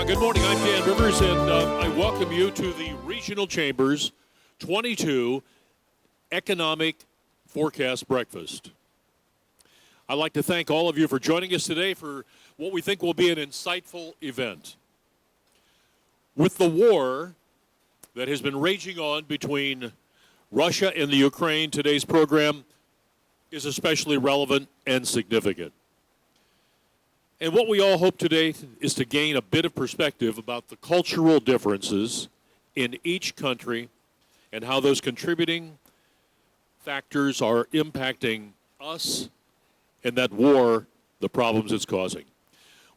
Good morning. I'm Dan Rivers, and I welcome you to the Regional Chamber's 22 Economic Forecast Breakfast. I'd like to thank all of you for joining us today for what we think will be an insightful event. With the war that has been raging on between Russia and the Ukraine, today's program is especially relevant and significant. And what we all hope today is to gain a bit of perspective about the cultural differences in each country and how those contributing factors are impacting us and that war, the problems it's causing.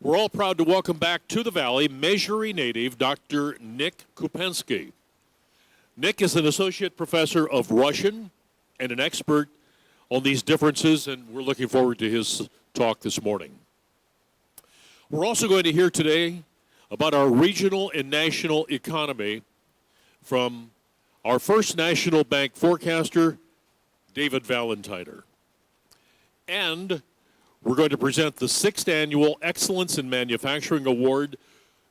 We're all proud to welcome back to the Valley Mejuri native Dr. Nick Kupensky. Nick is an associate professor of Russian and an expert on these differences, and we're looking forward to his talk this morning. We're also going to hear today about our regional and national economy from our First National Bank forecaster, David Valentiner. And we're going to present the 6th Annual Excellence in Manufacturing Award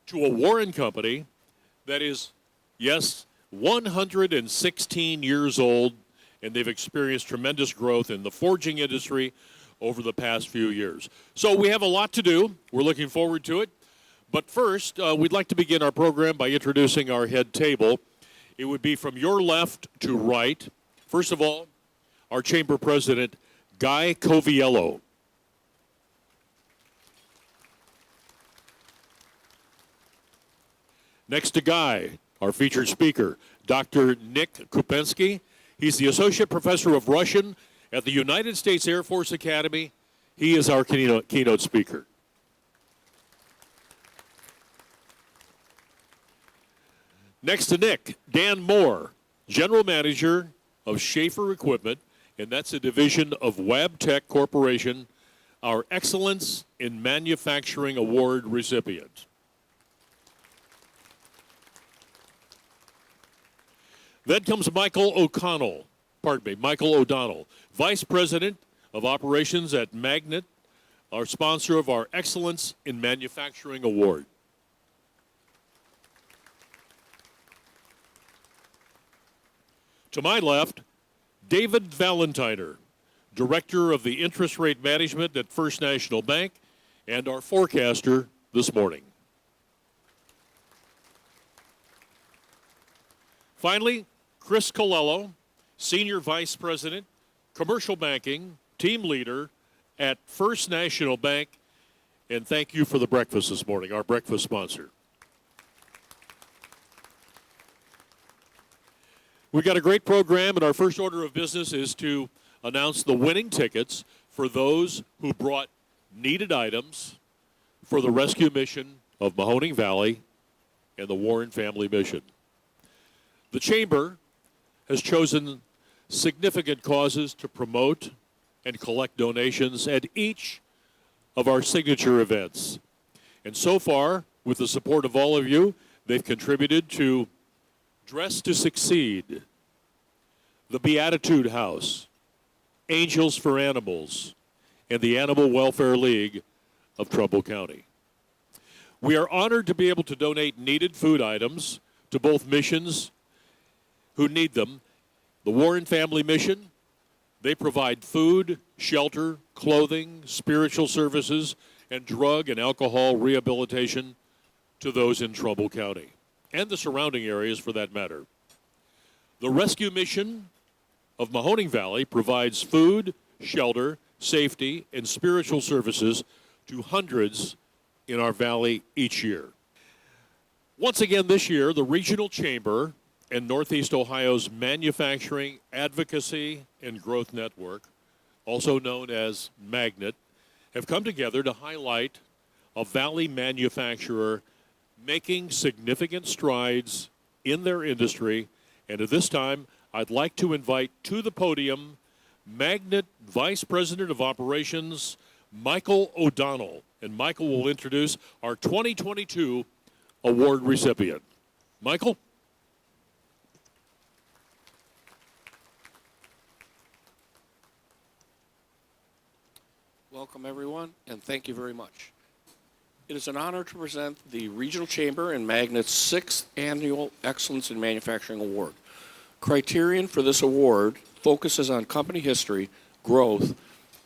to a Warren company that is, yes, 116 years old, and they've experienced tremendous growth in the forging industry over the past few years. So we have a lot to do. We're looking forward to it. But first, we'd like to begin our program by introducing our head table. It would be from your left to right. First of all, our chamber president, Guy Coviello. Next to Guy, our featured speaker, Dr. Nick Kupensky. He's the associate professor of Russian at the United States Air Force Academy. He is our keynote speaker. Next to Nick, Dan Moore, general manager of Schaefer Equipment, and that's a division of Wabtec Corporation, our Excellence in Manufacturing Award recipient. Then comes Michael O'Donnell, Vice President of Operations at Magnet, our sponsor of our Excellence in Manufacturing Award. To my left, David Valentiner, Director of the Interest Rate Management at First National Bank, and our forecaster this morning. Finally, Chris Colello, Senior Vice President, Commercial Banking, Team Leader at First National Bank. And thank you for the breakfast this morning, our breakfast sponsor. We've got a great program, and our first order of business is to announce the winning tickets for those who brought needed items for the rescue mission of Mahoning Valley and the Warren Family Mission. The Chamber has chosen significant causes to promote and collect donations at each of our signature events. And so far, with the support of all of you, they've contributed to Dress to Succeed, the Beatitude House, Angels for Animals, and the Animal Welfare League of Trumbull County. We are honored to be able to donate needed food items to both missions who need them. The Warren Family Mission, they provide food, shelter, clothing, spiritual services, and drug and alcohol rehabilitation to those in Trumbull County, and the surrounding areas for that matter. The Rescue Mission of Mahoning Valley provides food, shelter, safety, and spiritual services to hundreds in our valley each year. Once again this year, the Regional Chamber and Northeast Ohio's Manufacturing Advocacy and Growth Network, also known as Magnet, have come together to highlight a Valley manufacturer making significant strides in their industry. And at this time, I'd like to invite to the podium Magnet Vice President of Operations, Michael O'Donnell. And Michael will introduce our 2022 award recipient. Michael? Welcome, everyone, and thank you very much. It is an honor to present the Regional Chamber and Magnet's 6th Annual Excellence in Manufacturing Award. Criterion for this award focuses on company history, growth,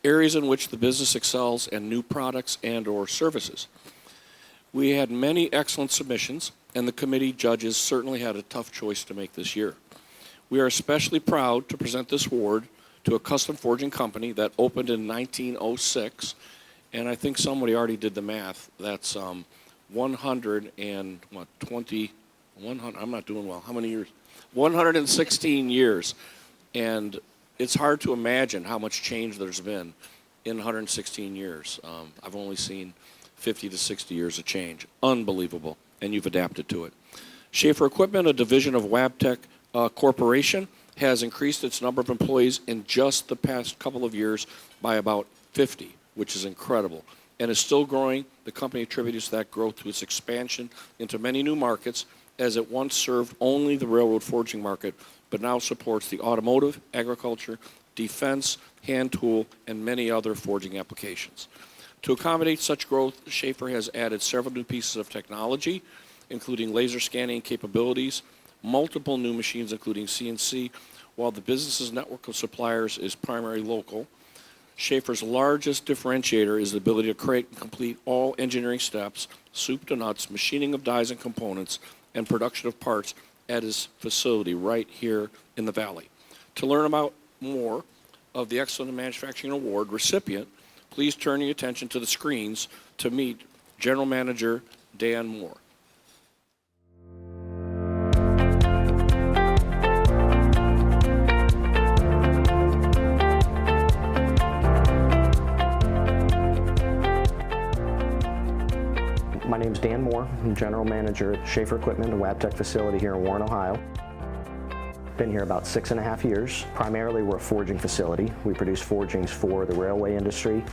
areas in which the business excels, and new products and/or services. We had many excellent submissions, and the committee judges certainly had a tough choice to make this year. We are especially proud to present this award to a custom forging company that opened in 1906, and I think somebody already did the math. That's 120, I'm not doing well. How many years? 116 years. And it's hard to imagine how much change there's been in 116 years. I've only seen 50 to 60 years of change. Unbelievable. And you've adapted to it. Schaefer Equipment, a division of Wabtec Corporation, has increased its number of employees in just the past couple of years by about 50, which is incredible, and is still growing. The company attributes that growth to its expansion into many new markets, as it once served only the railroad forging market, but now supports the automotive, agriculture, defense, hand tool, and many other forging applications. To accommodate such growth, Schaefer has added several new pieces of technology, including laser scanning capabilities, multiple new machines, including CNC, while the business's network of suppliers is primarily local. Schaefer's largest differentiator is the ability to create and complete all engineering steps, soup to nuts, machining of dies and components, and production of parts at his facility right here in the Valley. To learn about more of the Excellent in Manufacturing Award recipient, please turn your attention to the screens to meet General Manager Dan Moore. My name is Dan Moore. I'm General Manager at Schaefer Equipment, a Wabtec facility here in Warren, Ohio. Been here about 6.5 years. Primarily, we're a forging facility. We produce forgings for the railway industry,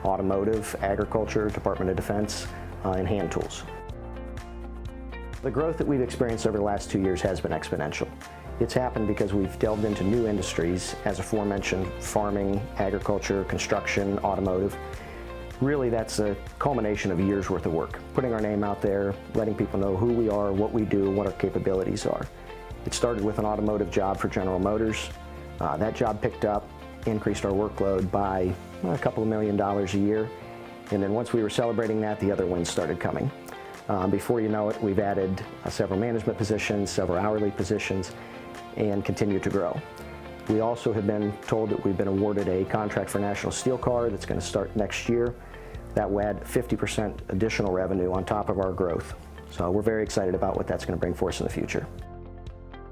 automotive, agriculture, Department of Defense, and hand tools. The growth that we've experienced over the last 2 years has been exponential. It's happened because we've delved into new industries, as aforementioned, farming, agriculture, construction, automotive. Really, that's a culmination of a year's worth of work. Putting our name out there, letting people know who we are, what we do, and what our capabilities are. It started with an automotive job for General Motors. That job picked up, increased our workload by a couple of $1 million a year. And then once we were celebrating that, the other wins started coming. Before you know it, we've added several management positions, several hourly positions, and continue to grow. We also have been told that we've been awarded a contract for National Steel Car that's going to start next year. That will add 50% additional revenue on top of our growth. So we're very excited about what that's going to bring for us in the future.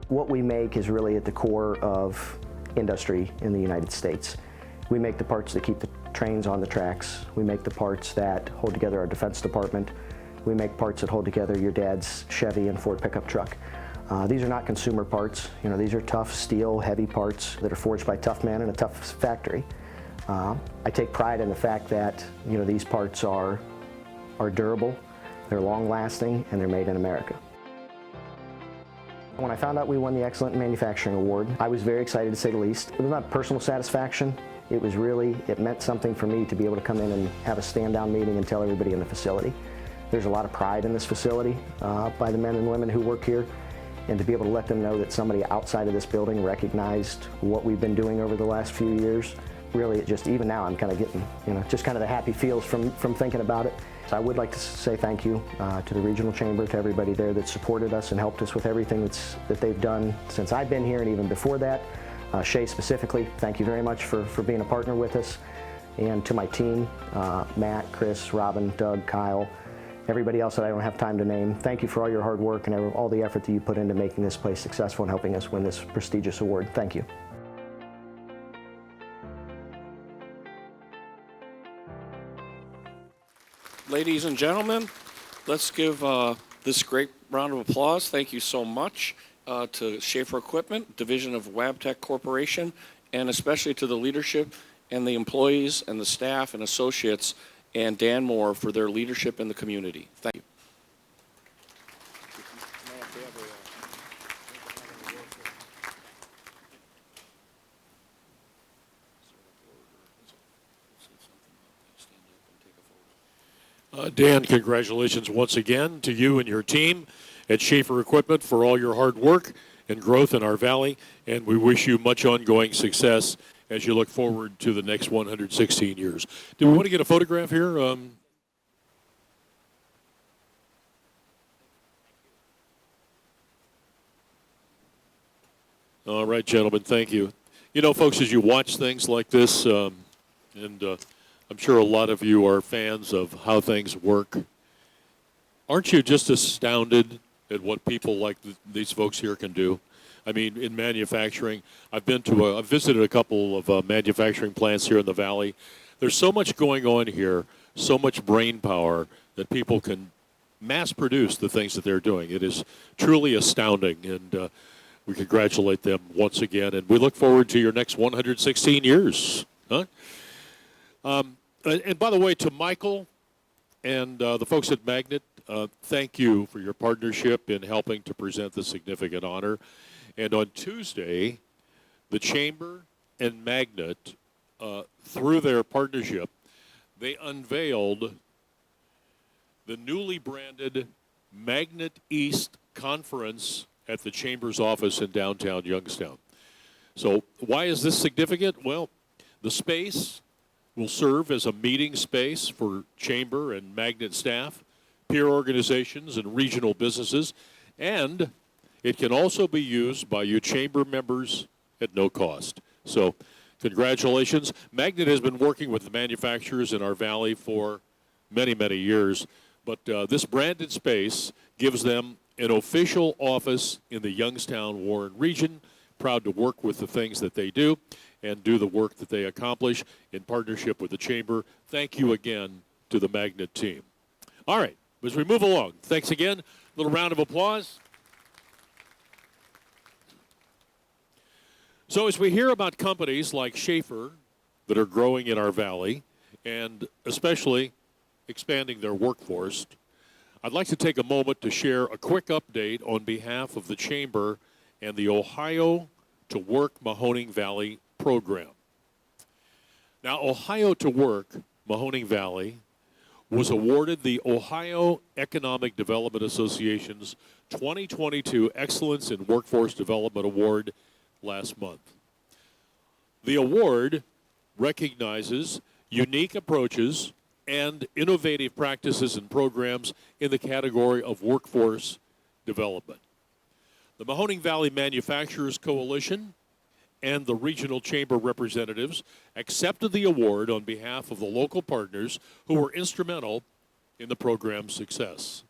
What we make is really at the core of industry in the United States. We make the parts that keep the trains on the tracks. We make the parts that hold together our Defense Department. We make parts that hold together your dad's Chevy and Ford pickup truck. These are not consumer parts. You know, these are tough steel, heavy parts that are forged by tough men in a tough factory. I take pride in the fact that, you know, these parts are durable, they're long-lasting, and they're made in America. When I found out we won the Excellent in Manufacturing Award, I was very excited, to say the least. It was not personal satisfaction. It was really, it meant something for me to be able to come in and have a stand-down meeting and tell everybody in the facility. There's a lot of pride in this facility by the men and women who work here, and to be able to let them know that somebody outside of this building recognized what we've been doing over the last few years. Really, it just, even now, I'm kind of getting, you know, just kind of the happy feels from thinking about it. So I would like to say thank you to the Regional Chamber, to everybody there that supported us and helped us with everything that they've done since I've been here and even before that. Shay specifically, thank you very much for being a partner with us. And to my team, Matt, Chris, Robin, Doug, Kyle, everybody else that I don't have time to name, thank you for all your hard work and all the effort that you put into making this place successful and helping us win this prestigious award. Thank you. Ladies and gentlemen, let's give this great round of applause. Thank you so much to Schaefer Equipment, division of Wabtec Corporation, and especially to the leadership and the employees and the staff and associates and Dan Moore for their leadership in the community. Thank you. Dan, congratulations once again to you and your team at Schaefer Equipment for all your hard work and growth in our valley, and we wish you much ongoing success as you look forward to the next 116 years. Do we want to get a photograph here? All right, gentlemen, thank you. You know, folks, as you watch things like this, and I'm sure a lot of you are fans of how things work, aren't you just astounded at what people like these folks here can do? I mean, in manufacturing, I've visited a couple of manufacturing plants here in the valley. There's so much going on here, so much brain power that people can mass produce the things that they're doing. It is truly astounding, and we congratulate them once again, and we look forward to your next 116 years. Huh? And by the way, to Michael and the folks at Magnet, thank you for your partnership in helping to present this significant honor. And on Tuesday, the Chamber and Magnet, through their partnership, they unveiled the newly branded Magnet East Conference at the Chamber's office in downtown Youngstown. So why is this significant? Well, the space will serve as a meeting space for Chamber and Magnet staff, peer organizations, and regional businesses, and it can also be used by you Chamber members at no cost. So congratulations. Magnet has been working with the manufacturers in our valley for many, many years, but this branded space gives them an official office in the Youngstown-Warren region, proud to work with the things that they do and do the work that they accomplish in partnership with the Chamber. Thank you again to the Magnet team. All right, as we move along, thanks again. A little round of applause. So as we hear about companies like Schaefer that are growing in our valley and especially expanding their workforce, I'd like to take a moment to share a quick update on behalf of the Chamber and the Ohio to Work Mahoning Valley program. Now, Ohio to Work Mahoning Valley was awarded the Ohio Economic Development Association's 2022 Excellence in Workforce Development Award last month. The award recognizes unique approaches and innovative practices and programs in the category of workforce development. The Mahoning Valley Manufacturers Coalition and the regional chamber representatives accepted the award on behalf of the local partners who were instrumental in the program's success.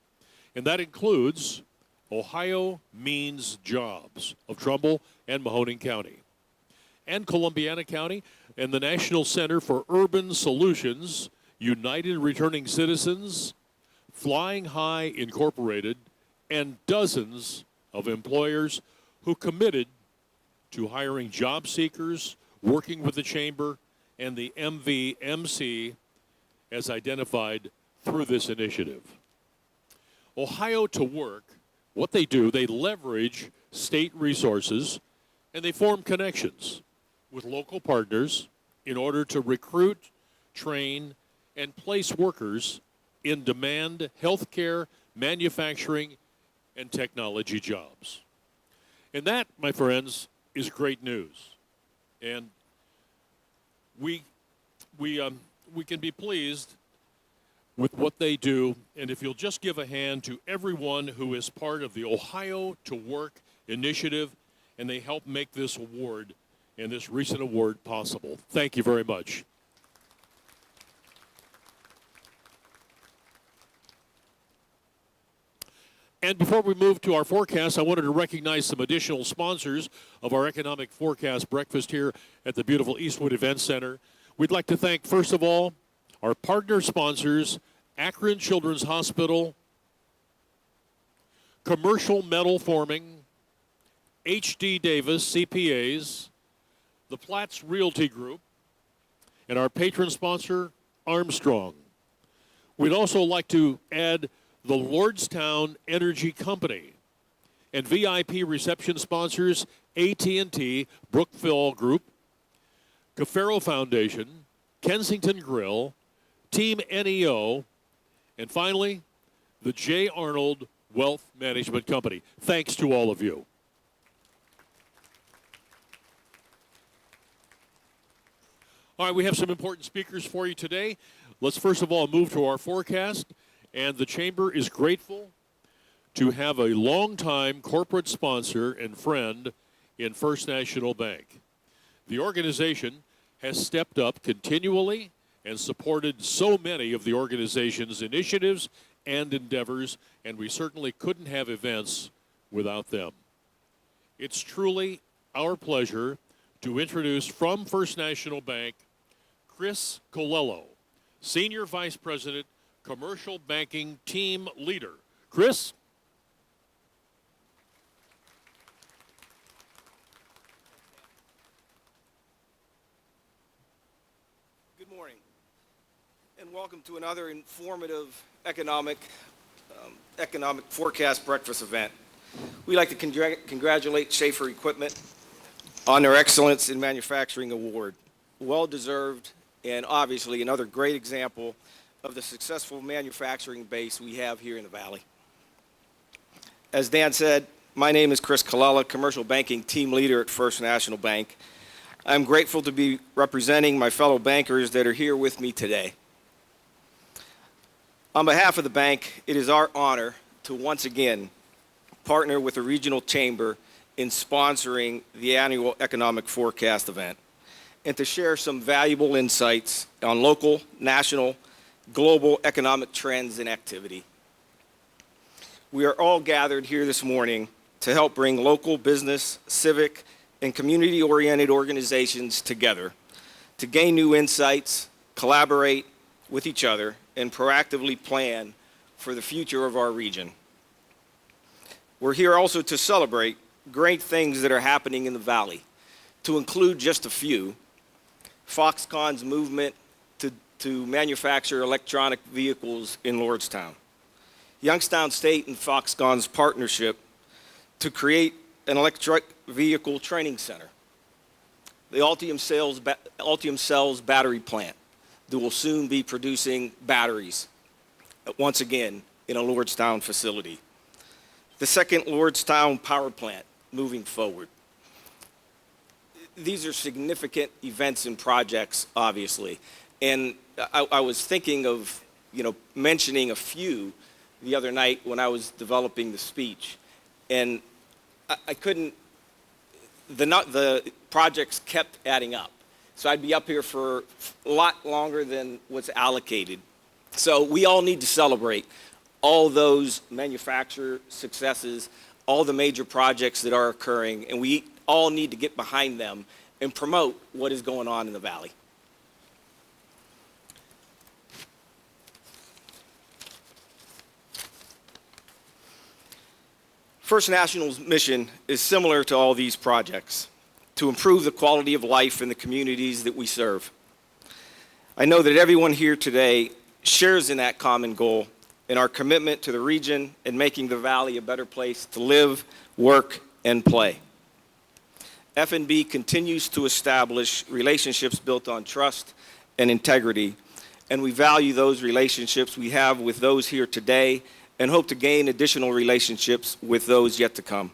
And that includes Ohio Means Jobs of Trumbull and Mahoning County, and Columbiana County, and the National Center for Urban Solutions, United Returning Citizens, Flying High Incorporated, and dozens of employers who committed to hiring job seekers, working with the Chamber, and the MVMC as identified through this initiative. Ohio to Work, what they do, they leverage state resources and they form connections with local partners in order to recruit, train, and place workers in demand healthcare, manufacturing, and technology jobs. And that, my friends, is great news. And we can be pleased with what they do. And if you'll just give a hand to everyone who is part of the Ohio to Work initiative, and they help make this award and this recent award possible. Thank you very much. And before we move to our forecast, I wanted to recognize some additional sponsors of our Economic Forecast Breakfast here at the beautiful Eastwood Event Center. We'd like to thank, first of all, our partner sponsors, Akron Children's Hospital, Commercial Metal Forming, H.D. Davis CPAs, the Platts Realty Group, and our patron sponsor, Armstrong. We'd also like to add the Lordstown Energy Company and VIP reception sponsors AT&T, Brookville Group, Cafaro Foundation, Kensington Grill, Team NEO, And finally, the J. Arnold Wealth Management Company. Thanks to all of you. All right, we have some important speakers for you today. Let's first of all move to our forecast. And the Chamber is grateful to have a longtime corporate sponsor and friend in First National Bank. The organization has stepped up continually and supported so many of the organization's initiatives and endeavors, and we certainly couldn't have events without them. It's truly our pleasure to introduce from First National Bank, Chris Colello, Senior Vice President, Commercial Banking Team Leader. Chris? Good morning, and welcome to another informative economic forecast breakfast event. We'd like to congratulate Schaefer Equipment on their Excellence in Manufacturing Award. Well-deserved, and obviously another great example of the successful manufacturing base we have here in the Valley. As Dan said, my name is Chris Colella, Commercial Banking Team Leader at First National Bank. I'm grateful to be representing my fellow bankers that are here with me today. On behalf of the bank, it is our honor to once again partner with the Regional Chamber in sponsoring the annual Economic Forecast event and to share some valuable insights on local, national, global economic trends and activity. We are all gathered here this morning to help bring local business, civic, and community-oriented organizations together to gain new insights, collaborate with each other, and proactively plan for the future of our region. We're here also to celebrate great things that are happening in the Valley. To include just a few, Foxconn's movement to manufacture electronic vehicles in Lordstown, Youngstown State and Foxconn's partnership to create an electric vehicle training center, the Ultium Cells battery plant that will soon be producing batteries, once again, in a Lordstown facility, the second Lordstown power plant moving forward. These are significant events and projects, obviously, and I was thinking of, mentioning a few the other night when I was developing the speech, and I couldn't. The projects kept adding up, so I'd be up here for a lot longer than what's allocated. So we all need to celebrate all those manufacturer successes, all the major projects that are occurring, and we all need to get behind them and promote what is going on in the Valley. First National's mission is similar to all these projects, to improve the quality of life in the communities that we serve. I know that everyone here today shares in that common goal and our commitment to the region and making the Valley a better place to live, work, and play. F&B continues to establish relationships built on trust and integrity, and we value those relationships we have with those here today and hope to gain additional relationships with those yet to come.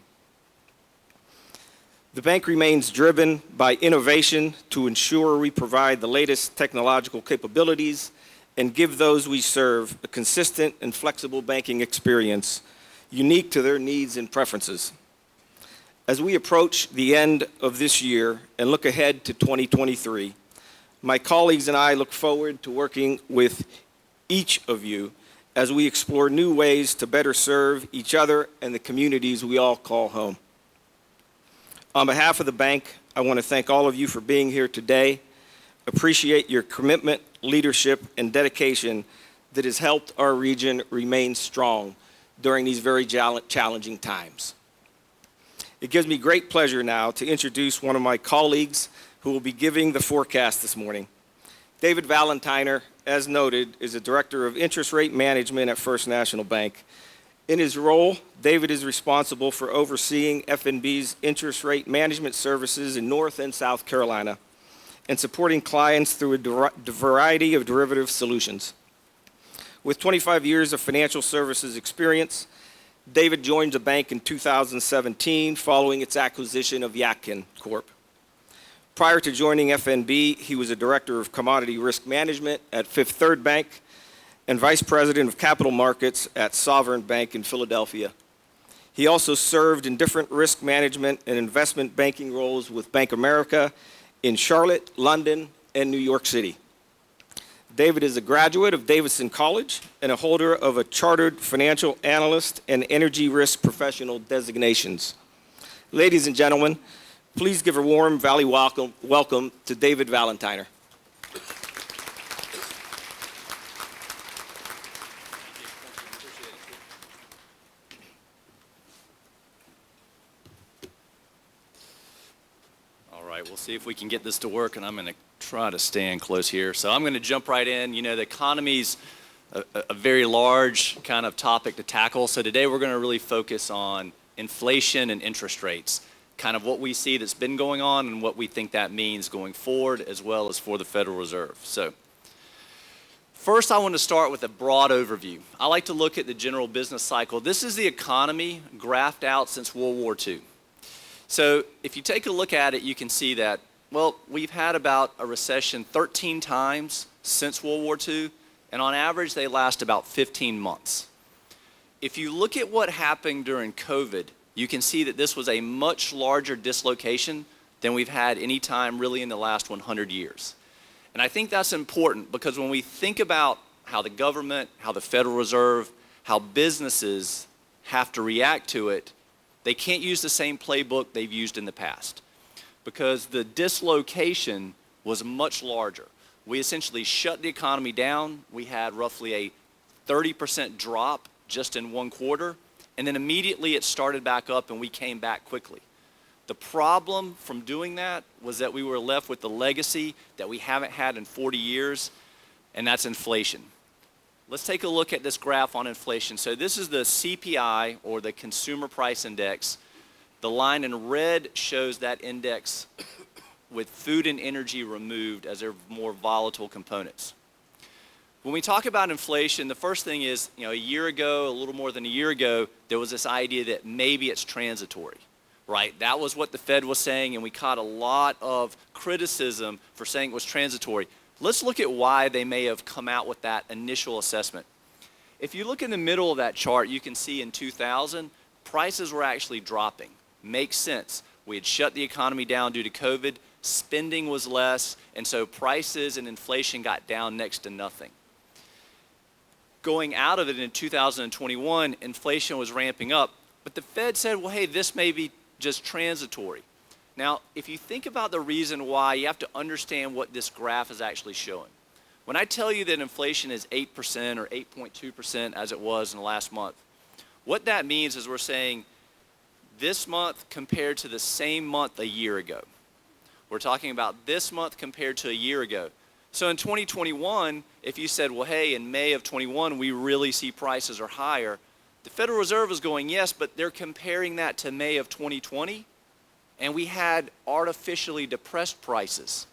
The bank remains driven by innovation to ensure we provide the latest technological capabilities and give those we serve a consistent and flexible banking experience unique to their needs and preferences. As we approach the end of this year and look ahead to 2023, my colleagues and I look forward to working with each of you as we explore new ways to better serve each other and the communities we all call home. On behalf of the bank, I want to thank all of you for being here today. Appreciate your commitment, leadership, and dedication that has helped our region remain strong during these very challenging times. It gives me great pleasure now to introduce one of my colleagues who will be giving the forecast this morning. David Valentiner, as noted, is the Director of Interest Rate Management at First National Bank. In his role, David is responsible for overseeing F&B's interest rate management services in North and South Carolina and supporting clients through a variety of derivative solutions. With 25 years of financial services experience, David joined the bank in 2017 following its acquisition of Yatkin Corp. Prior to joining FNB, he was a director of commodity risk management at Fifth Third Bank and vice president of capital markets at Sovereign Bank in Philadelphia. He also served in different risk management and investment banking roles with Bank of America in Charlotte, London, and New York City. David is a graduate of Davidson College and a holder of a chartered financial analyst and energy risk professional designations. Ladies and gentlemen, please give a warm Valley welcome to David Valentiner. All right, we'll see if we can get this to work, and I'm going to try to stand close here. So I'm going to jump right in. You know, the economy's a very large kind of topic to tackle. So today we're going to really focus on inflation and interest rates, kind of what we see that's been going on and what we think that means going forward, as well as for the Federal Reserve. So first, I want to start with a broad overview. I like to look at the general business cycle. This is the economy graphed out since World War II. So if you take a look at it, you can see that, well, we've had about a recession 13 times since World War II, and on average, they last about 15 months. If you look at what happened during COVID, you can see that this was a much larger dislocation than we've had any time really in the last 100 years. And I think that's important because when we think about how the government, how the Federal Reserve, how businesses have to react to it, they can't use the same playbook they've used in the past because the dislocation was much larger. We essentially shut the economy down. We had roughly a 30% drop just in one quarter, and then immediately it started back up and we came back quickly. The problem from doing that was that we were left with the legacy that we haven't had in 40 years, and that's inflation. Let's take a look at this graph on inflation. So this is the CPI, or the Consumer Price Index. The line in red shows that index with food and energy removed as they're more volatile components. When we talk about inflation, the first thing is, a year ago, a little more than a year ago, there was this idea that maybe it's transitory, right? That was what the Fed was saying, and we caught a lot of criticism for saying it was transitory. Let's look at why they may have come out with that initial assessment. If you look in the middle of that chart, you can see in 2000, prices were actually dropping. Makes sense. We had shut the economy down due to COVID, spending was less, and so prices and inflation got down next to nothing. Going out of it in 2021, inflation was ramping up, but the Fed said, well, hey, this may be just transitory. Now, if you think about the reason why, you have to understand what this graph is actually showing. When I tell you that inflation is 8% or 8.2% as it was in the last month, what that means is we're saying this month compared to the same month a year ago. We're talking about this month compared to a year ago. So in 2021, if you said, well, hey, in May of 21, we really see prices are higher, the Federal Reserve is going, yes, but they're comparing that to May of 2020, and we had artificially depressed prices.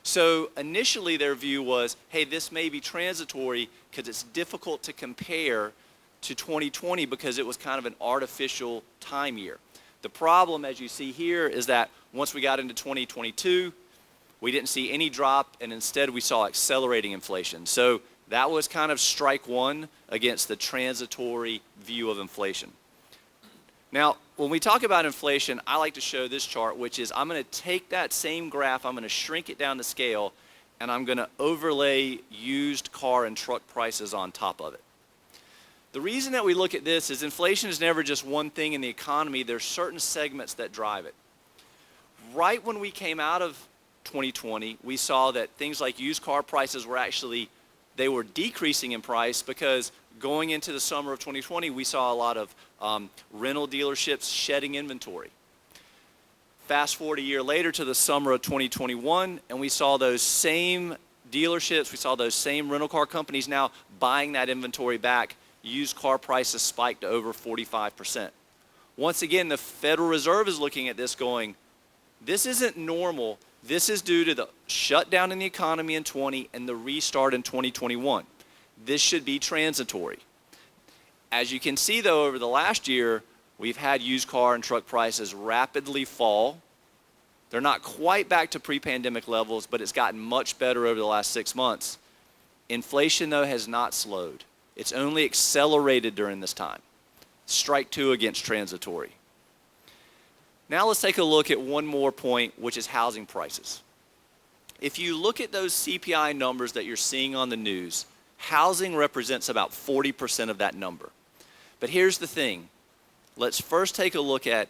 So initially their view was, hey, this may be transitory because it's difficult to compare to 2020 because it was kind of an artificial time year. The problem, as you see here, is that once we got into 2022, we didn't see any drop, and instead we saw accelerating inflation. So that was kind of strike one against the transitory view of inflation. Now, when we talk about inflation, I like to show this chart, which is I'm going to take that same graph, I'm going to shrink it down to scale, and I'm going to overlay used car and truck prices on top of it. The reason that we look at this is inflation is never just one thing in the economy. There's certain segments that drive it. Right when we came out of 2020, we saw that things like used car prices were actually, they were decreasing in price because going into the summer of 2020, we saw a lot of rental dealerships shedding inventory. Fast forward a year later to the summer of 2021, and we saw those same dealerships, we saw those same rental car companies now buying that inventory back. Used car prices spiked to over 45%. Once again, the Federal Reserve is looking at this going, this isn't normal. This is due to the shutdown in the economy in 20 and the restart in 2021. this should be transitory. As you can see, though, over the last year, we've had used car and truck prices rapidly fall. They're not quite back to pre-pandemic levels, but it's gotten much better over the last 6 months. Inflation, though, has not slowed. It's only accelerated during this time. Strike two against transitory. Now let's take a look at one more point, which is housing prices. If you look at those CPI numbers that you're seeing on the news, housing represents about 40% of that number. But here's the thing. Let's first take a look at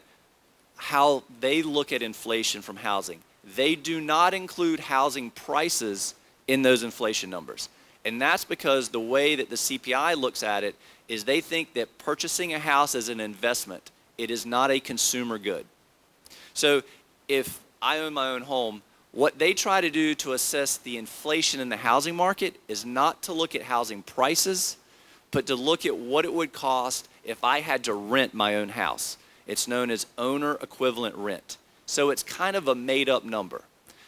how they look at inflation from housing. They do not include housing prices in those inflation numbers. And that's because the way that the CPI looks at it is they think that purchasing a house is an investment. It is not a consumer good. So if I own my own home, what they try to do to assess the inflation in the housing market is not to look at housing prices, but to look at what it would cost if I had to rent my own house. It's known as owner equivalent rent. So it's kind of a made up number.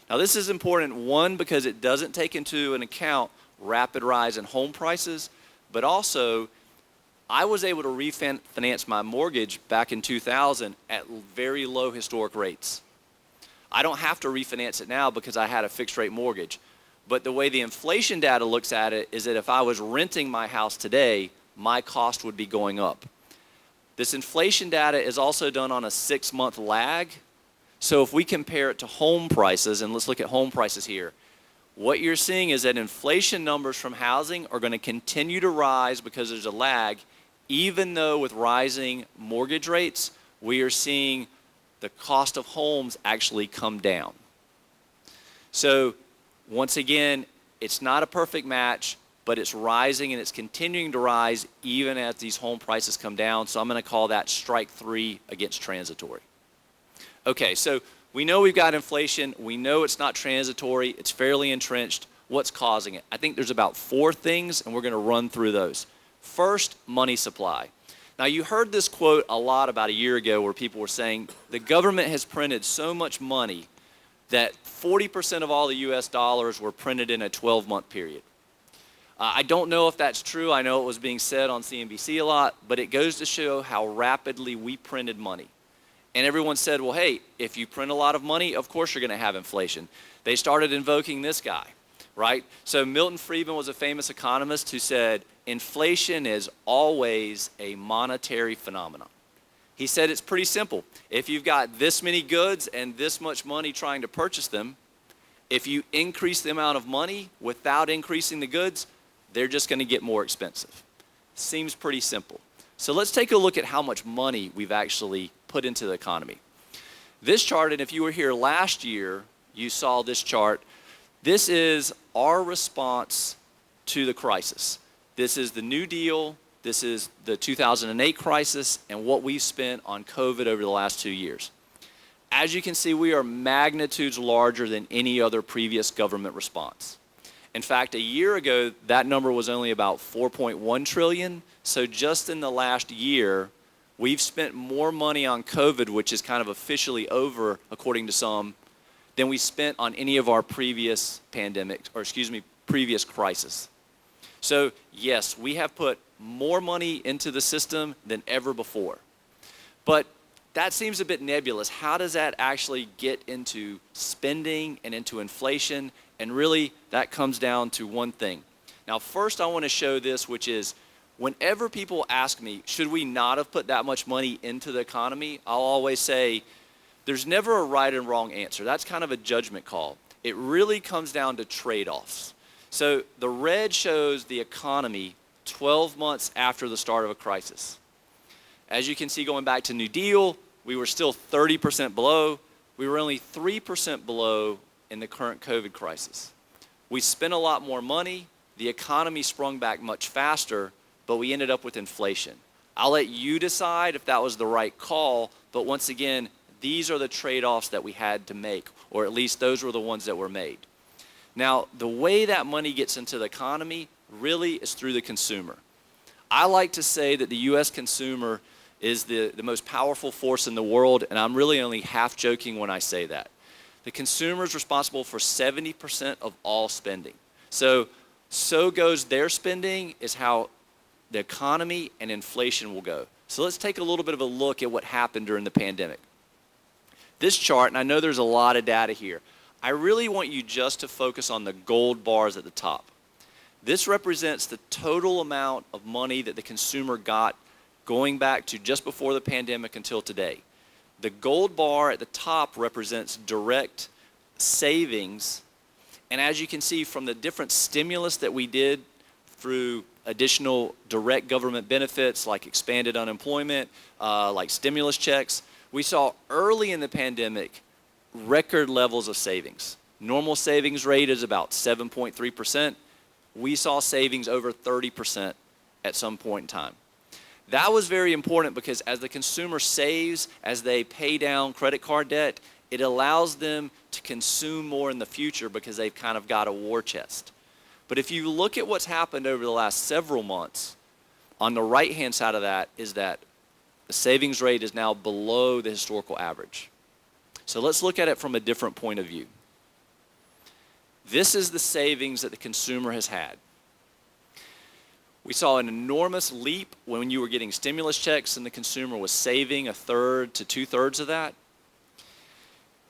Now this is important, one, because it doesn't take into an account rapid rise in home prices, but also I was able to refinance my mortgage back in 2000 at very low historic rates. I don't have to refinance it now because I had a fixed rate mortgage. But the way the inflation data looks at it is that if I was renting my house today, my cost would be going up. This inflation data is also done on a 6-month lag. So if we compare it to home prices, and let's look at home prices here, what you're seeing is that inflation numbers from housing are going to continue to rise because there's a lag, even though with rising mortgage rates, we are seeing the cost of homes actually come down. So once again, it's not a perfect match, but it's rising and it's continuing to rise even as these home prices come down. So I'm going to call that strike three against transitory. Okay, so we know we've got inflation. We know it's not transitory. It's fairly entrenched. What's causing it? I think there's about 4 things, and we're going to run through those. First, money supply. Now, you heard this quote a lot about a year ago where people were saying the government has printed so much money that 40% of all the U.S. dollars were printed in a 12-month period. I don't know if that's true. I know it was being said on CNBC a lot, but it goes to show how rapidly we printed money. And everyone said, well, hey, if you print a lot of money, of course you're going to have inflation. They started invoking this guy, right? So Milton Friedman was a famous economist who said, inflation is always a monetary phenomenon. He said it's pretty simple. If you've got this many goods and this much money trying to purchase them, if you increase the amount of money without increasing the goods, they're just going to get more expensive. Seems pretty simple. So let's take a look at how much money we've actually put into the economy. This chart, and if you were here last year, you saw this chart. This is our response to the crisis. This is the New Deal. This is the 2008 crisis and what we've spent on COVID over the last 2 years. As you can see, we are magnitudes larger than any other previous government response. In fact, a year ago, that number was only about 4.1 trillion. So just in the last year, we've spent more money on COVID, which is kind of officially over, according to some, than we spent on any of our previous pandemics, or previous crises. So yes, we have put more money into the system than ever before. But that seems a bit nebulous. How does that actually get into spending and into inflation? And really, that comes down to one thing. Now, first I want to show this, which is whenever people ask me, should we not have put that much money into the economy? I'll always say, there's never a right and wrong answer. That's kind of a judgment call. It really comes down to trade-offs. So the red shows the economy 12 months after the start of a crisis. As you can see, going back to New Deal, we were still 30% below. We were only 3% below in the current COVID crisis. We spent a lot more money. The economy sprung back much faster, but we ended up with inflation. I'll let you decide if that was the right call, but once again, these are the trade-offs that we had to make, or at least those were the ones that were made. Now, the way that money gets into the economy really is through the consumer. I like to say that the U.S. consumer is the most powerful force in the world, and I'm really only half joking when I say that. The consumer is responsible for 70% of all spending. So so goes their spending is how the economy and inflation will go. So let's take a little bit of a look at what happened during the pandemic. This chart, and I know there's a lot of data here, I really want you just to focus on the gold bars at the top. This represents the total amount of money that the consumer got going back to just before the pandemic until today. The gold bar at the top represents direct savings, and as you can see from the different stimulus that we did through additional direct government benefits like expanded unemployment, like stimulus checks, we saw early in the pandemic record levels of savings. Normal savings rate is about 7.3%. We saw savings over 30% at some point in time. That was very important because as the consumer saves, as they pay down credit card debt, it allows them to consume more in the future because they've kind of got a war chest. But if you look at what's happened over the last several months, on the right-hand side of that is that the savings rate is now below the historical average. So let's look at it from a different point of view. This is the savings that the consumer has had. We saw an enormous leap when you were getting stimulus checks and the consumer was saving a third to two-thirds of that.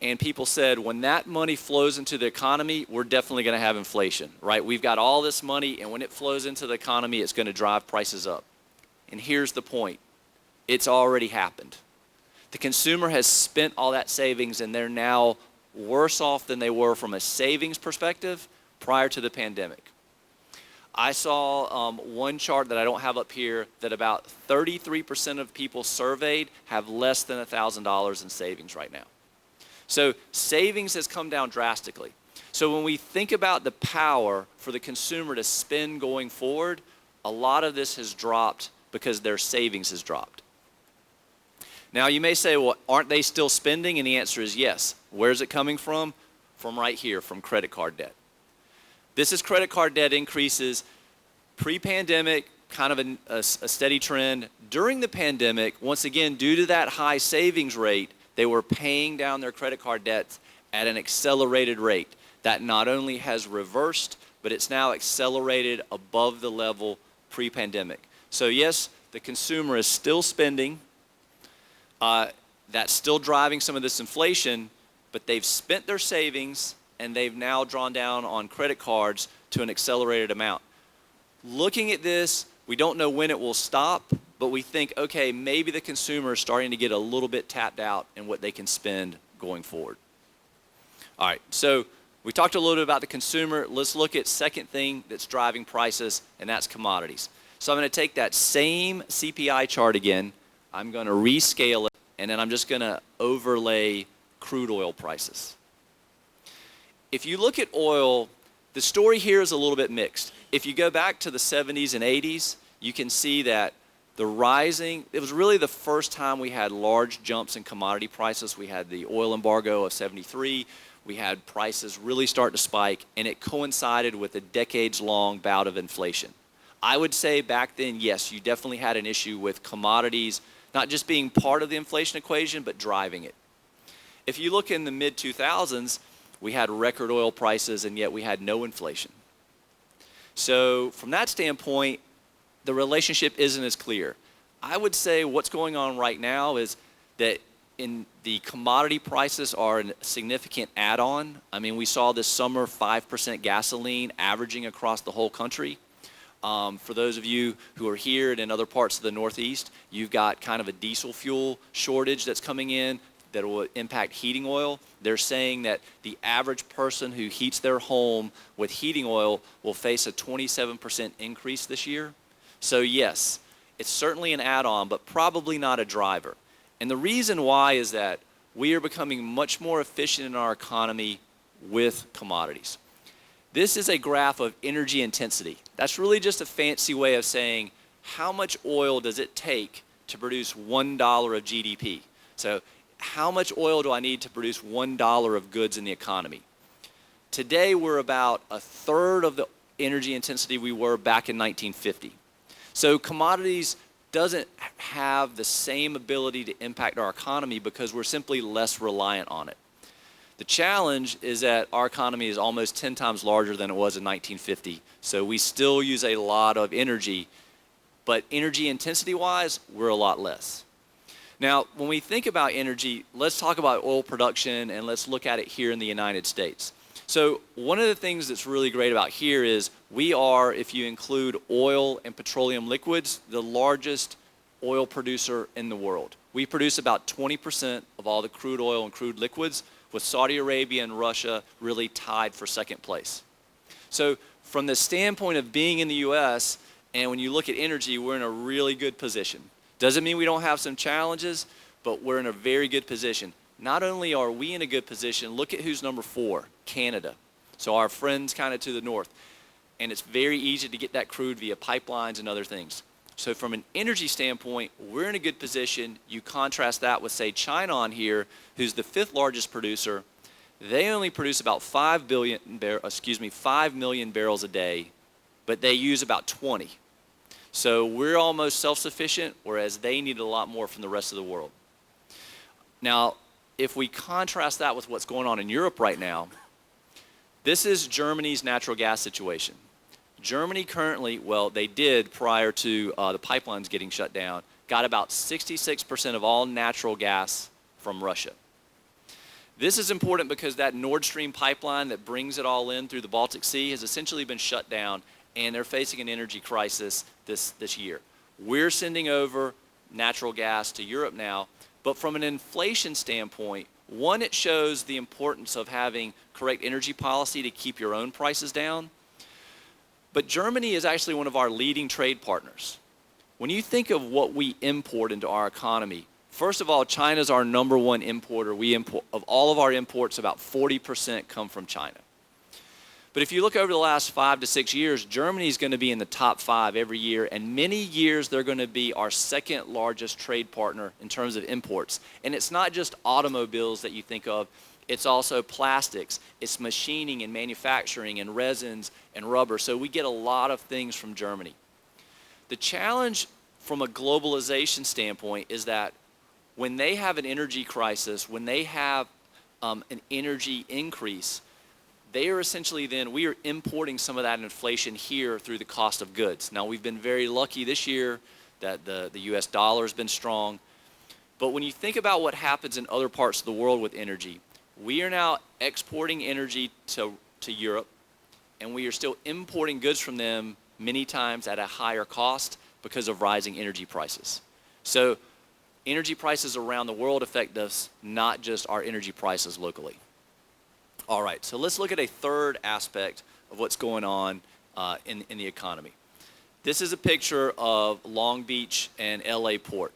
And people said, when that money flows into the economy, we're definitely going to have inflation, right? We've got all this money, and when it flows into the economy, it's going to drive prices up. And here's the point. It's already happened. The consumer has spent all that savings, and they're now worse off than they were from a savings perspective prior to the pandemic. I saw one chart that I don't have up here that about 33% of people surveyed have less than $1,000 in savings right now. So savings has come down drastically. So when we think about the power for the consumer to spend going forward, a lot of this has dropped because their savings has dropped. Now you may say, well, aren't they still spending? And the answer is yes. Where's it coming from? From right here, from credit card debt. This is credit card debt increases pre-pandemic, kind of a steady trend. During the pandemic, once again, due to that high savings rate, they were paying down their credit card debts at an accelerated rate. That not only has reversed, but it's now accelerated above the level pre-pandemic. So yes, the consumer is still spending. That's still driving some of this inflation, but they've spent their savings and they've now drawn down on credit cards to an accelerated amount. Looking at this, we don't know when it will stop, but we think, okay, maybe the consumer is starting to get a little bit tapped out in what they can spend going forward. All right, so we talked a little bit about the consumer. Let's look at second thing that's driving prices, and that's commodities. So I'm going to take that same CPI chart again. I'm going to rescale it, and then I'm just going to overlay crude oil prices. If you look at oil, the story here is a little bit mixed. If you go back to the 70s and 80s, you can see that the rising, it was really the first time we had large jumps in commodity prices. We had the oil embargo of 73. We had prices really start to spike, and it coincided with a decades-long bout of inflation. I would say back then, yes, you definitely had an issue with commodities, not just being part of the inflation equation, but driving it. If you look in the mid-2000s, we had record oil prices, and yet we had no inflation. So from that standpoint, the relationship isn't as clear. I would say what's going on right now is that in the commodity prices are a significant add-on. I mean, we saw this summer 5% gasoline averaging across the whole country. For those of you who are here and in other parts of the Northeast, you've got kind of a diesel fuel shortage that's coming in that will impact heating oil. They're saying that the average person who heats their home with heating oil will face a 27% increase this year. So yes, it's certainly an add-on, but probably not a driver. And the reason why is that we are becoming much more efficient in our economy with commodities. This is a graph of energy intensity. That's really just a fancy way of saying how much oil does it take to produce $1 of GDP. So how much oil do I need to produce $1 of goods in the economy? Today, we're about a third of the energy intensity we were back in 1950. So commodities doesn't have the same ability to impact our economy because we're simply less reliant on it. The challenge is that our economy is almost 10 times larger than it was in 1950. So we still use a lot of energy, but energy intensity-wise, we're a lot less. Now, when we think about energy, let's talk about oil production and let's look at it here in the United States. So one of the things that's really great about here is we are, if you include oil and petroleum liquids, the largest oil producer in the world. We produce about 20% of all the crude oil and crude liquids, with Saudi Arabia and Russia really tied for second place. So from the standpoint of being in the U.S., and when you look at energy, we're in a really good position. Doesn't mean we don't have some challenges, but we're in a very good position. Not only are we in a good position, look at who's number 4, Canada. So our friends kind of to the north. And it's very easy to get that crude via pipelines and other things. So from an energy standpoint, we're in a good position. You contrast that with, say, China on here, who's the 5th largest producer. They only produce about 5 million barrels a day, but they use about 20. So we're almost self-sufficient, whereas they need a lot more from the rest of the world. Now, if we contrast that with what's going on in Europe right now, this is Germany's natural gas situation. Germany currently, well, they did prior to the pipelines getting shut down, got about 66% of all natural gas from Russia. This is important because that Nord Stream pipeline that brings it all in through the Baltic Sea has essentially been shut down, and they're facing an energy crisis this year. We're sending over natural gas to Europe now, but from an inflation standpoint, one, it shows the importance of having correct energy policy to keep your own prices down. But Germany is actually one of our leading trade partners. When you think of what we import into our economy, first of all, China's our number 1 importer. We import, of all of our imports, about 40% come from China. But if you look over the last 5 to 6 years, Germany's going to be in the top 5 every year, and many years they're going to be our 2nd largest trade partner in terms of imports. And it's not just automobiles that you think of. It's also plastics, it's machining and manufacturing and resins and rubber. So we get a lot of things from Germany. The challenge from a globalization standpoint is that when they have an energy crisis, when they have an energy increase, they are essentially we are importing some of that inflation here through the cost of goods. Now, we've been very lucky this year that the U.S. dollar has been strong. But when you think about what happens in other parts of the world with energy, we are now exporting energy to Europe, and we are still importing goods from them many times at a higher cost because of rising energy prices. So energy prices around the world affect us, not just our energy prices locally. All right, so let's look at a third aspect of what's going on in the economy. This is a picture of Long Beach and LA Port.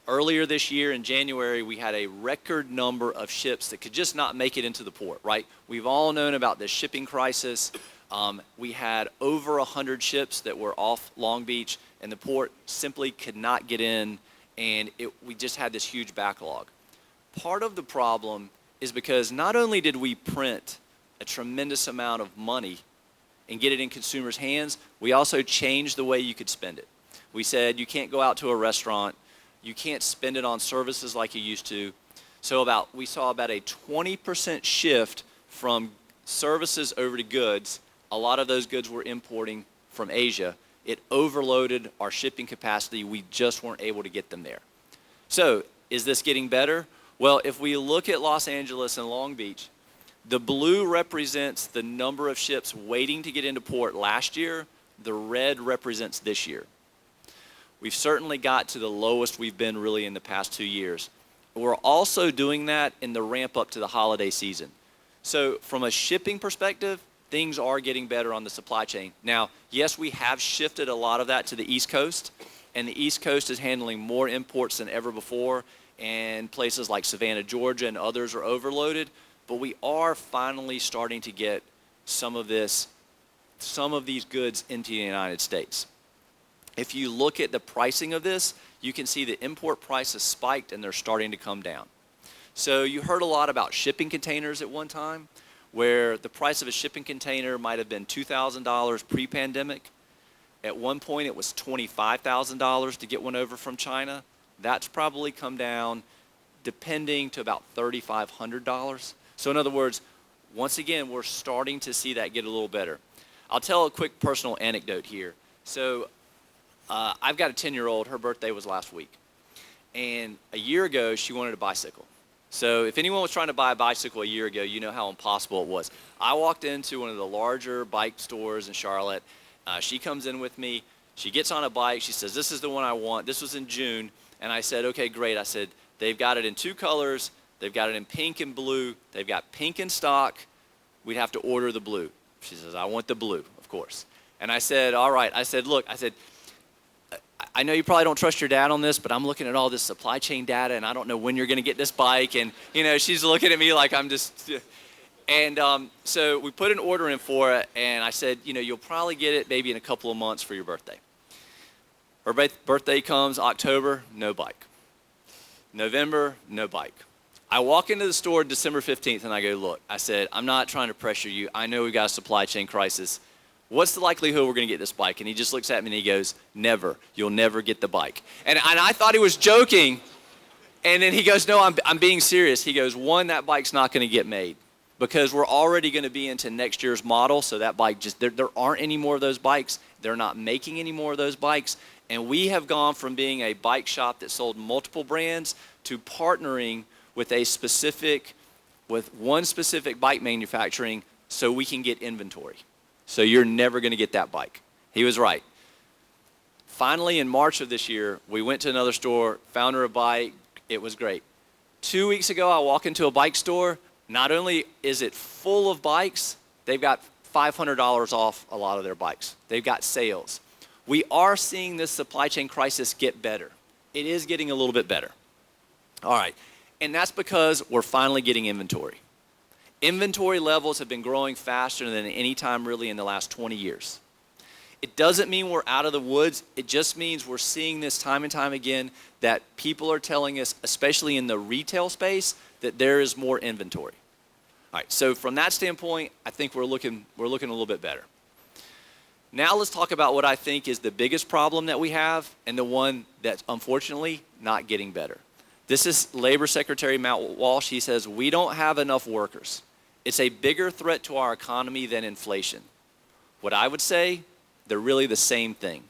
Earlier this year in January, we had a record number of ships that could just not make it into the port, right? We've all known about this shipping crisis. We had over 100 ships that were off Long Beach, and the port simply could not get in, and we just had this huge backlog. Part of the problem is because not only did we print a tremendous amount of money and get it in consumers' hands, we also changed the way you could spend it. We said you can't go out to a restaurant, you can't spend it on services like you used to. So we saw about a 20% shift from services over to goods. A lot of those goods we're importing from Asia. It overloaded our shipping capacity. We just weren't able to get them there. So is this getting better? Well, if we look at Los Angeles and Long Beach, the blue represents the number of ships waiting to get into port last year. The red represents this year. We've certainly got to the lowest we've been really in the past 2 years. We're also doing that in the ramp up to the holiday season. So from a shipping perspective, things are getting better on the supply chain. Now, yes, we have shifted a lot of that to the East Coast, and the East Coast is handling more imports than ever before, and places like Savannah, Georgia, and others are overloaded, but we are finally starting to get some of these goods into the United States. If you look at the pricing of this, you can see the import prices spiked and they're starting to come down. So you heard a lot about shipping containers at one time, where the price of a shipping container might have been $2,000 pre-pandemic. At one point it was $25,000 to get one over from China. That's probably come down depending to about $3,500. So in other words, once again, we're starting to see that get a little better. I'll tell a quick personal anecdote here. So I've got a 10-year-old. Her birthday was last week. And a year ago, she wanted a bicycle. So if anyone was trying to buy a bicycle a year ago, you know how impossible it was. I walked into one of the larger bike stores in Charlotte. She comes in with me. She gets on a bike. She says, this is the one I want. This was in June. And I said, okay, great. I said, they've got it in 2 colors. They've got it in pink and blue. They've got pink in stock. We'd have to order the blue. She says, I want the blue, of course. And I said, all right. I said, look, I know you probably don't trust your dad on this, but I'm looking at all this supply chain data, and I don't know when you're going to get this bike. And, she's looking at me like I'm just... And so we put an order in for it, and I said, you'll probably get it maybe in a couple of months for your birthday. Her birthday comes, October, no bike. November, no bike. I walk into the store December 15th, and I go, look, I said, I'm not trying to pressure you. I know we've got a supply chain crisis. What's the likelihood we're going to get this bike? And he just looks at me and he goes, never. You'll never get the bike. And I thought he was joking. And then he goes, no, I'm being serious. He goes, one, that bike's not going to get made because we're already going to be into next year's model. So that bike there aren't any more of those bikes. They're not making any more of those bikes. And we have gone from being a bike shop that sold multiple brands to partnering with one specific bike manufacturing so we can get inventory. So you're never going to get that bike. He was right. Finally, in March of this year, we went to another store, found her a bike. It was great. 2 weeks ago, I walk into a bike store. Not only is it full of bikes, they've got $500 off a lot of their bikes. They've got sales. We are seeing this supply chain crisis get better. It is getting a little bit better. All right. And that's because we're finally getting inventory. Inventory levels have been growing faster than any time really in the last 20 years. It doesn't mean we're out of the woods. It just means we're seeing this time and time again that people are telling us, especially in the retail space, that there is more inventory. All right, so from that standpoint, I think we're looking a little bit better. Now let's talk about what I think is the biggest problem that we have and the one that's unfortunately not getting better. This is Labor Secretary Matt Walsh. He says, we don't have enough workers. It's a bigger threat to our economy than inflation. What I would say, they're really the same thing.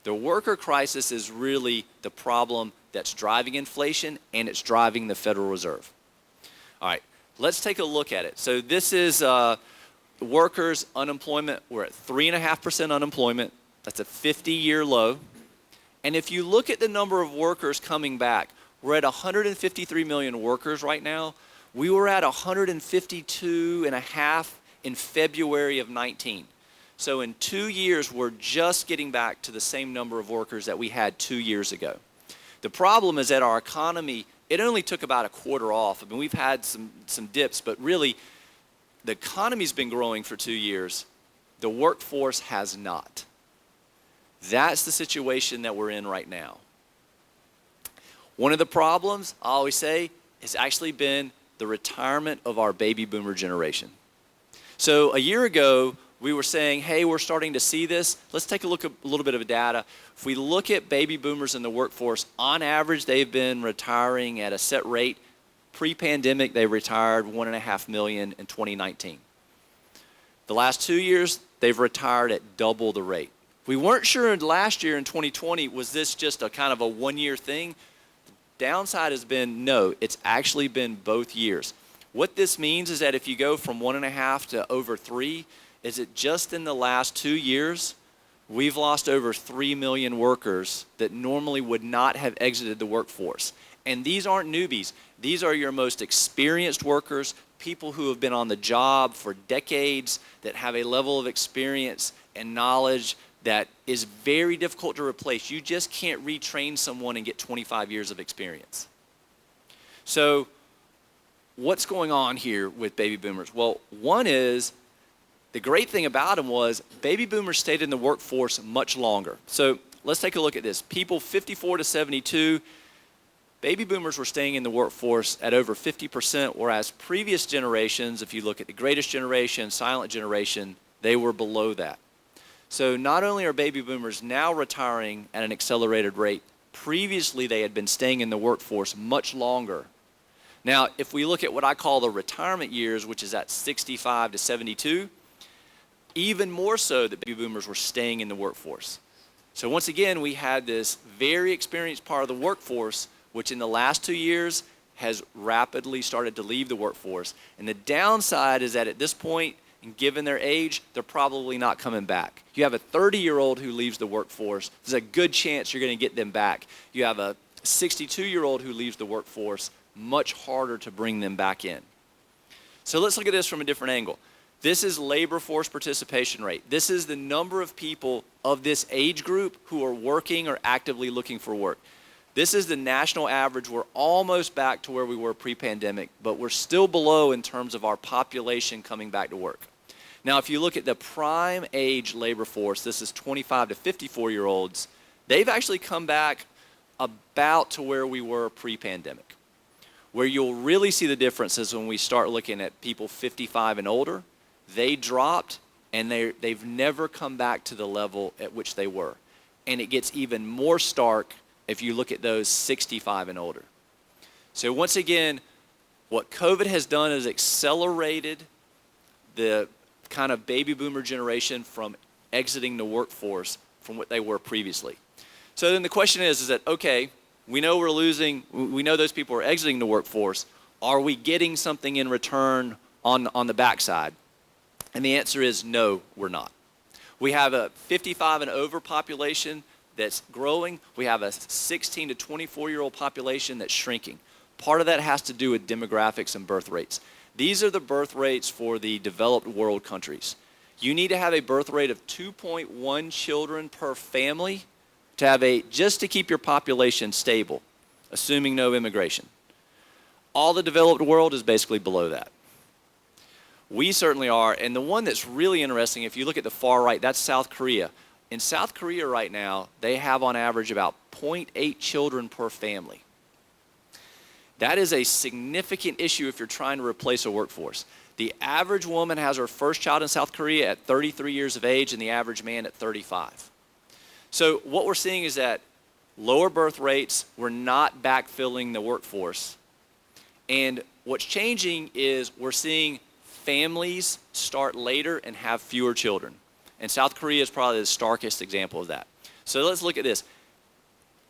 The worker crisis is really the problem that's driving inflation, and it's driving the Federal Reserve. All right, let's take a look at it. So this is workers' unemployment. We're at 3.5% unemployment. That's a 50-year low. And if you look at the number of workers coming back, we're at 153 million workers right now. We were at 152.5 in February of 19. So in 2 years, we're just getting back to the same number of workers that we had 2 years ago. The problem is that our economy, it only took about a quarter off. I mean, we've had some dips, but really, the economy's been growing for 2 years. The workforce has not. That's the situation that we're in right now. One of the problems, I always say, has actually been the retirement of our baby boomer generation. So a year ago, we were saying, hey, we're starting to see this. Let's take a look at a little bit of data. If we look at baby boomers in the workforce, on average, they've been retiring at a set rate. Pre-pandemic, they retired 1.5 million in 2019. The last 2 years, they've retired at double the rate. We weren't sure last year in 2020, was this just a kind of a one-year thing? Downside has been no, it's actually been both years. What this means is that if you go from 1.5 to over 3, is that just in the last 2 years, we've lost over 3 million workers that normally would not have exited the workforce. And these aren't newbies. These are your most experienced workers, people who have been on the job for decades, that have a level of experience and knowledge that is very difficult to replace. You just can't retrain someone and get 25 years of experience. So what's going on here with baby boomers? Well, one is, the great thing about them was baby boomers stayed in the workforce much longer. So let's take a look at this. People 54 to 72, baby boomers were staying in the workforce at over 50%, whereas previous generations, if you look at the greatest generation, silent generation, they were below that. So not only are baby boomers now retiring at an accelerated rate, previously they had been staying in the workforce much longer Now, if we look at what I call the retirement years, which is at 65 to 72, even more so that baby boomers were staying in the workforce. So once again, we had this very experienced part of the workforce, which in the last 2 years has rapidly started to leave the workforce. And the downside is that at this point, and given their age, they're probably not coming back. You have a 30-year-old who leaves the workforce, there's a good chance you're going to get them back. You have a 62-year-old who leaves the workforce, much harder to bring them back in. So let's look at this from a different angle. This is labor force participation rate. This is the number of people of this age group who are working or actively looking for work. This is the national average. We're almost back to where we were pre-pandemic, but we're still below in terms of our population coming back to work. Now, if you look at the prime age labor force, this is 25 to 54-year-olds, they've actually come back about to where we were pre-pandemic. Where you'll really see the difference is when we start looking at people 55 and older. They dropped, and they've never come back to the level at which they were. And it gets even more stark if you look at those 65 and older. So once again, what COVID has done is accelerated the kind of baby boomer generation from exiting the workforce from what they were previously. So then the question is that, okay, we know we know those people are exiting the workforce. Are we getting something in return on the backside? And the answer is no, we're not. We have a 55 and over population that's growing. We have a 16 to 24-year-old population that's shrinking. Part of that has to do with demographics and birth rates. These are the birth rates for the developed world countries. You need to have a birth rate of 2.1 children per family to have just to keep your population stable, assuming no immigration. All the developed world is basically below that. We certainly are, and the one that's really interesting, if you look at the far right, that's South Korea. In South Korea right now, they have on average about 0.8 children per family. That is a significant issue if you're trying to replace a workforce. The average woman has her first child in South Korea at 33 years of age and the average man at 35. So what we're seeing is that lower birth rates, we're not backfilling the workforce. And what's changing is we're seeing families start later and have fewer children. And South Korea is probably the starkest example of that. So let's look at this.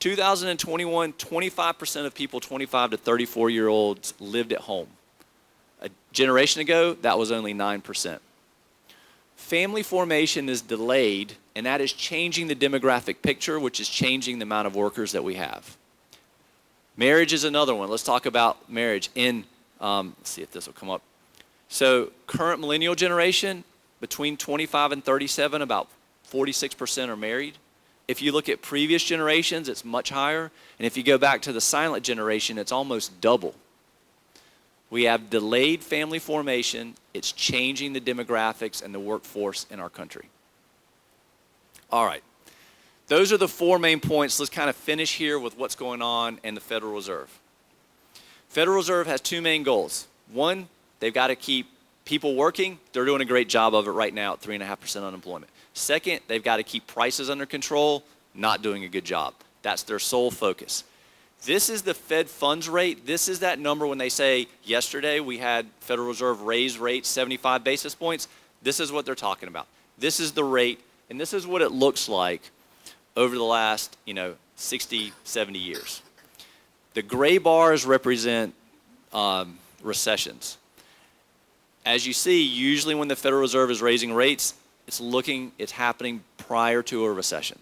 2021, 25% of people 25 to 34-year-olds lived at home. A generation ago, that was only 9%. Family formation is delayed, and that is changing the demographic picture, which is changing the amount of workers that we have. Marriage is another one. Let's talk about marriage. Let's see if this will come up. So current millennial generation, between 25 and 37, about 46% are married. If you look at previous generations, it's much higher. And if you go back to the silent generation, it's almost double. We have delayed family formation. It's changing the demographics and the workforce in our country. All right. Those are the four main points. Let's kind of finish here with what's going on in the Federal Reserve. Federal Reserve has two main goals. One, they've got to keep people working. They're doing a great job of it right now at 3.5% unemployment. Second, they've got to keep prices under control. Not doing a good job. That's their sole focus. This is the Fed funds rate. This is that number when they say yesterday we had Federal Reserve raise rates 75 basis points. This is what they're talking about. This is the rate, and this is what it looks like over the last, 60, 70 years. The gray bars represent recessions. As you see, usually when the Federal Reserve is raising rates, it's happening prior to a recession.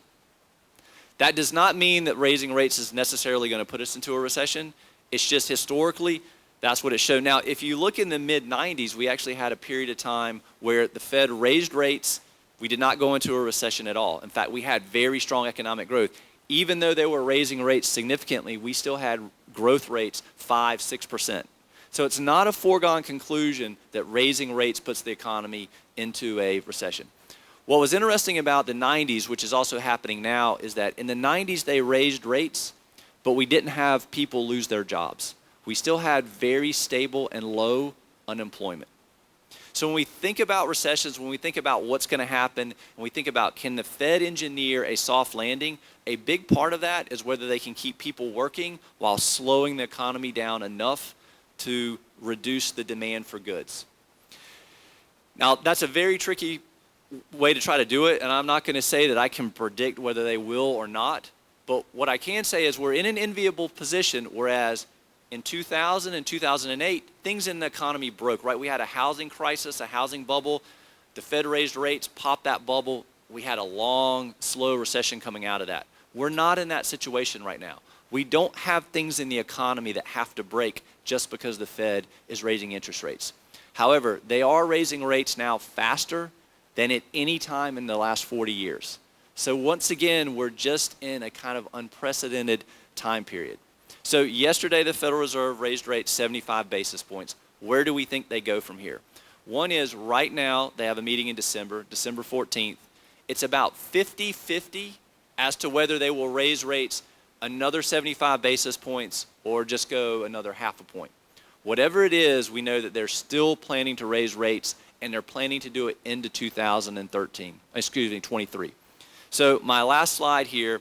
That does not mean that raising rates is necessarily going to put us into a recession. It's just historically, that's what it showed. Now, if you look in the mid-90s, we actually had a period of time where the Fed raised rates. We did not go into a recession at all. In fact, we had very strong economic growth. Even though they were raising rates significantly, we still had growth rates 5, 6%. So it's not a foregone conclusion that raising rates puts the economy into a recession. What was interesting about the 90s, which is also happening now, is that in the 90s they raised rates, but we didn't have people lose their jobs. We still had very stable and low unemployment. So when we think about recessions, when we think about what's going to happen, when we think about can the Fed engineer a soft landing, a big part of that is whether they can keep people working while slowing the economy down enough to reduce the demand for goods. Now, that's a very tricky way to try to do it, and I'm not going to say that I can predict whether they will or not, but what I can say is we're in an enviable position, whereas in 2000 and 2008, things in the economy broke, right? We had a housing crisis, a housing bubble. The Fed raised rates, popped that bubble. We had a long, slow recession coming out of that. We're not in that situation right now. We don't have things in the economy that have to break just because the Fed is raising interest rates. However, they are raising rates now faster than at any time in the last 40 years. So once again, we're just in a kind of unprecedented time period. So yesterday, the Federal Reserve raised rates 75 basis points. Where do we think they go from here? One is right now, they have a meeting in December 14th. It's about 50-50 as to whether they will raise rates another 75 basis points or just go another half a point. Whatever it is, we know that they're still planning to raise rates, and they're planning to do it into 23. So my last slide here,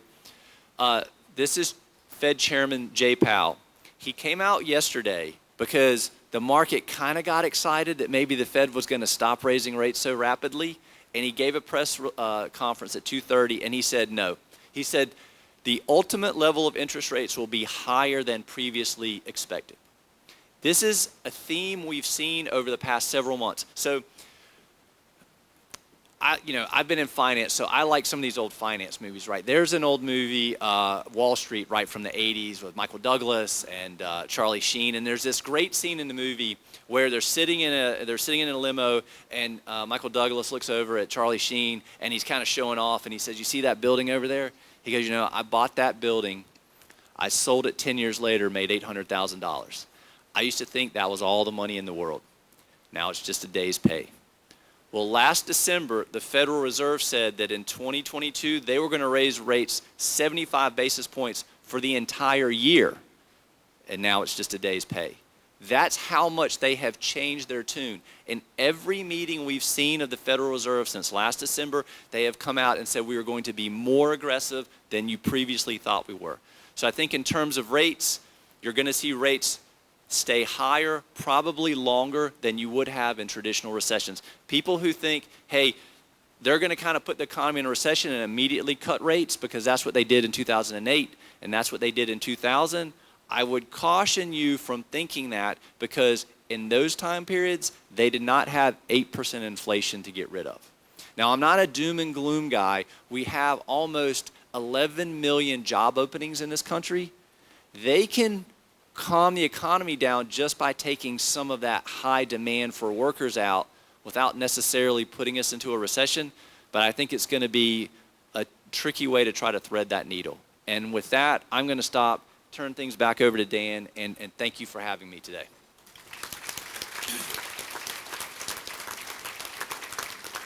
this is Fed Chairman Jay Powell. He came out yesterday because the market kind of got excited that maybe the Fed was going to stop raising rates so rapidly, and he gave a press conference at 2:30, and he said no. He said the ultimate level of interest rates will be higher than previously expected. This is a theme we've seen over the past several months. So I've been in finance, so I like some of these old finance movies, right? There's an old movie, Wall Street, right, from the 80s with Michael Douglas and Charlie Sheen, and there's this great scene in the movie where they're sitting in a limo, and Michael Douglas looks over at Charlie Sheen, and he's kind of showing off, and he says, "You see that building over there?" He goes, "I bought that building. I sold it 10 years later, made $800,000. I used to think that was all the money in the world. Now it's just a day's pay." Well, last December, the Federal Reserve said that in 2022, they were going to raise rates 75 basis points for the entire year, and now it's just a day's pay. That's how much they have changed their tune. In every meeting we've seen of the Federal Reserve since last December, they have come out and said we are going to be more aggressive than you previously thought we were. So I think in terms of rates, you're going to see rates stay higher, probably longer than you would have in traditional recessions. People who think, hey, they're going to kind of put the economy in a recession and immediately cut rates because that's what they did in 2008 and that's what they did in 2000, I would caution you from thinking that, because in those time periods, they did not have 8% inflation to get rid of. Now, I'm not a doom and gloom guy. We have almost 11 million job openings in this country. They can calm the economy down just by taking some of that high demand for workers out without necessarily putting us into a recession. But I think it's going to be a tricky way to try to thread that needle. And with that, I'm going to stop, turn things back over to Dan, and thank you for having me today.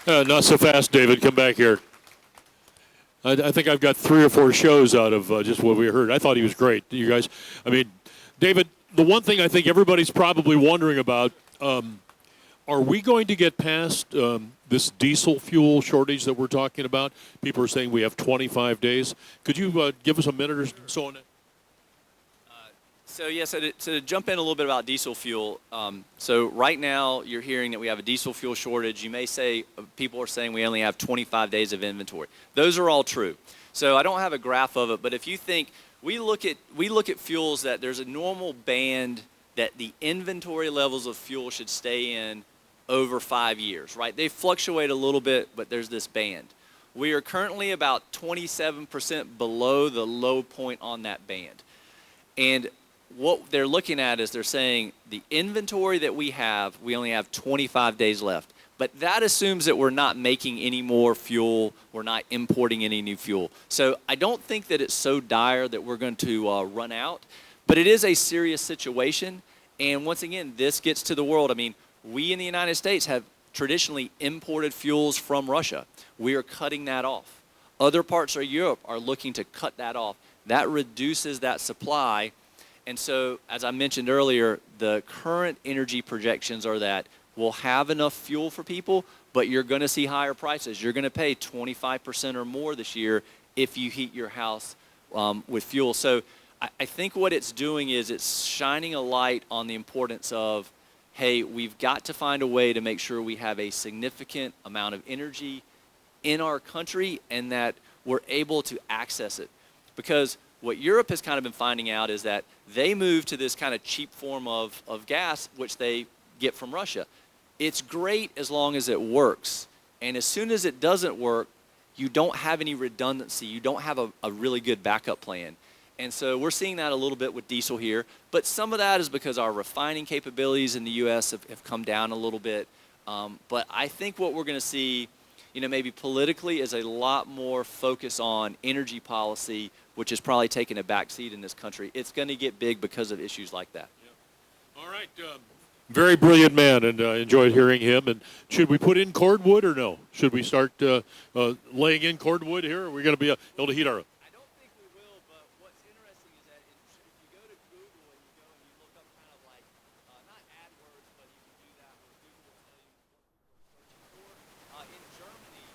Not so fast, David. Come back here. I think I've got 3 or 4 shows out of just what we heard. I thought he was great. You guys, David, the one thing I think everybody's probably wondering about, are we going to get past this diesel fuel shortage that we're talking about? People are saying we have 25 days. Could you give us a minute or so on that? So to jump in a little bit about diesel fuel, so right now you're hearing that we have a diesel fuel shortage. You may say, people are saying we only have 25 days of inventory. Those are all true. So I don't have a graph of it, but if you think, we look at fuels that there's a normal band that the inventory levels of fuel should stay in over 5 years, right? They fluctuate a little bit, but there's this band. We are currently about 27% below the low point on that band. And what they're looking at is they're saying the inventory that we only have 25 days left. But that assumes that we're not making any more fuel, we're not importing any new fuel. So I don't think that it's so dire that we're going to run out, but it is a serious situation. And once again, this gets to the world. We in the United States have traditionally imported fuels from Russia. We are cutting that off. Other parts of Europe are looking to cut that off. That reduces that supply. And so, as I mentioned earlier, the current energy projections are that we'll have enough fuel for people, but you're going to see higher prices. You're going to pay 25% or more this year if you heat your house with fuel. So I think what it's doing is it's shining a light on the importance of, hey, we've got to find a way to make sure we have a significant amount of energy in our country and that we're able to access it. Because what Europe has kind of been finding out is that they move to this kind of cheap form of gas, which they get from Russia. It's great as long as it works. And as soon as it doesn't work, you don't have any redundancy. You don't have a really good backup plan. And so we're seeing that a little bit with diesel here. But some of that is because our refining capabilities in the U.S. have come down a little bit. But I think what we're going to see, maybe politically, is a lot more focus on energy policy, which has probably taken a back seat in this country. It's going to get big because of issues like that. Yeah. All right. Very brilliant man, and enjoyed hearing him. And should we put in cordwood or no? Should we start laying in cordwood here? Or are we going to be able to heat our... I don't think we will, but what's interesting is that if you go to Google and you look up kind of like, not AdWords, but you can do that where Google will tell you what people are searching for. In Germany,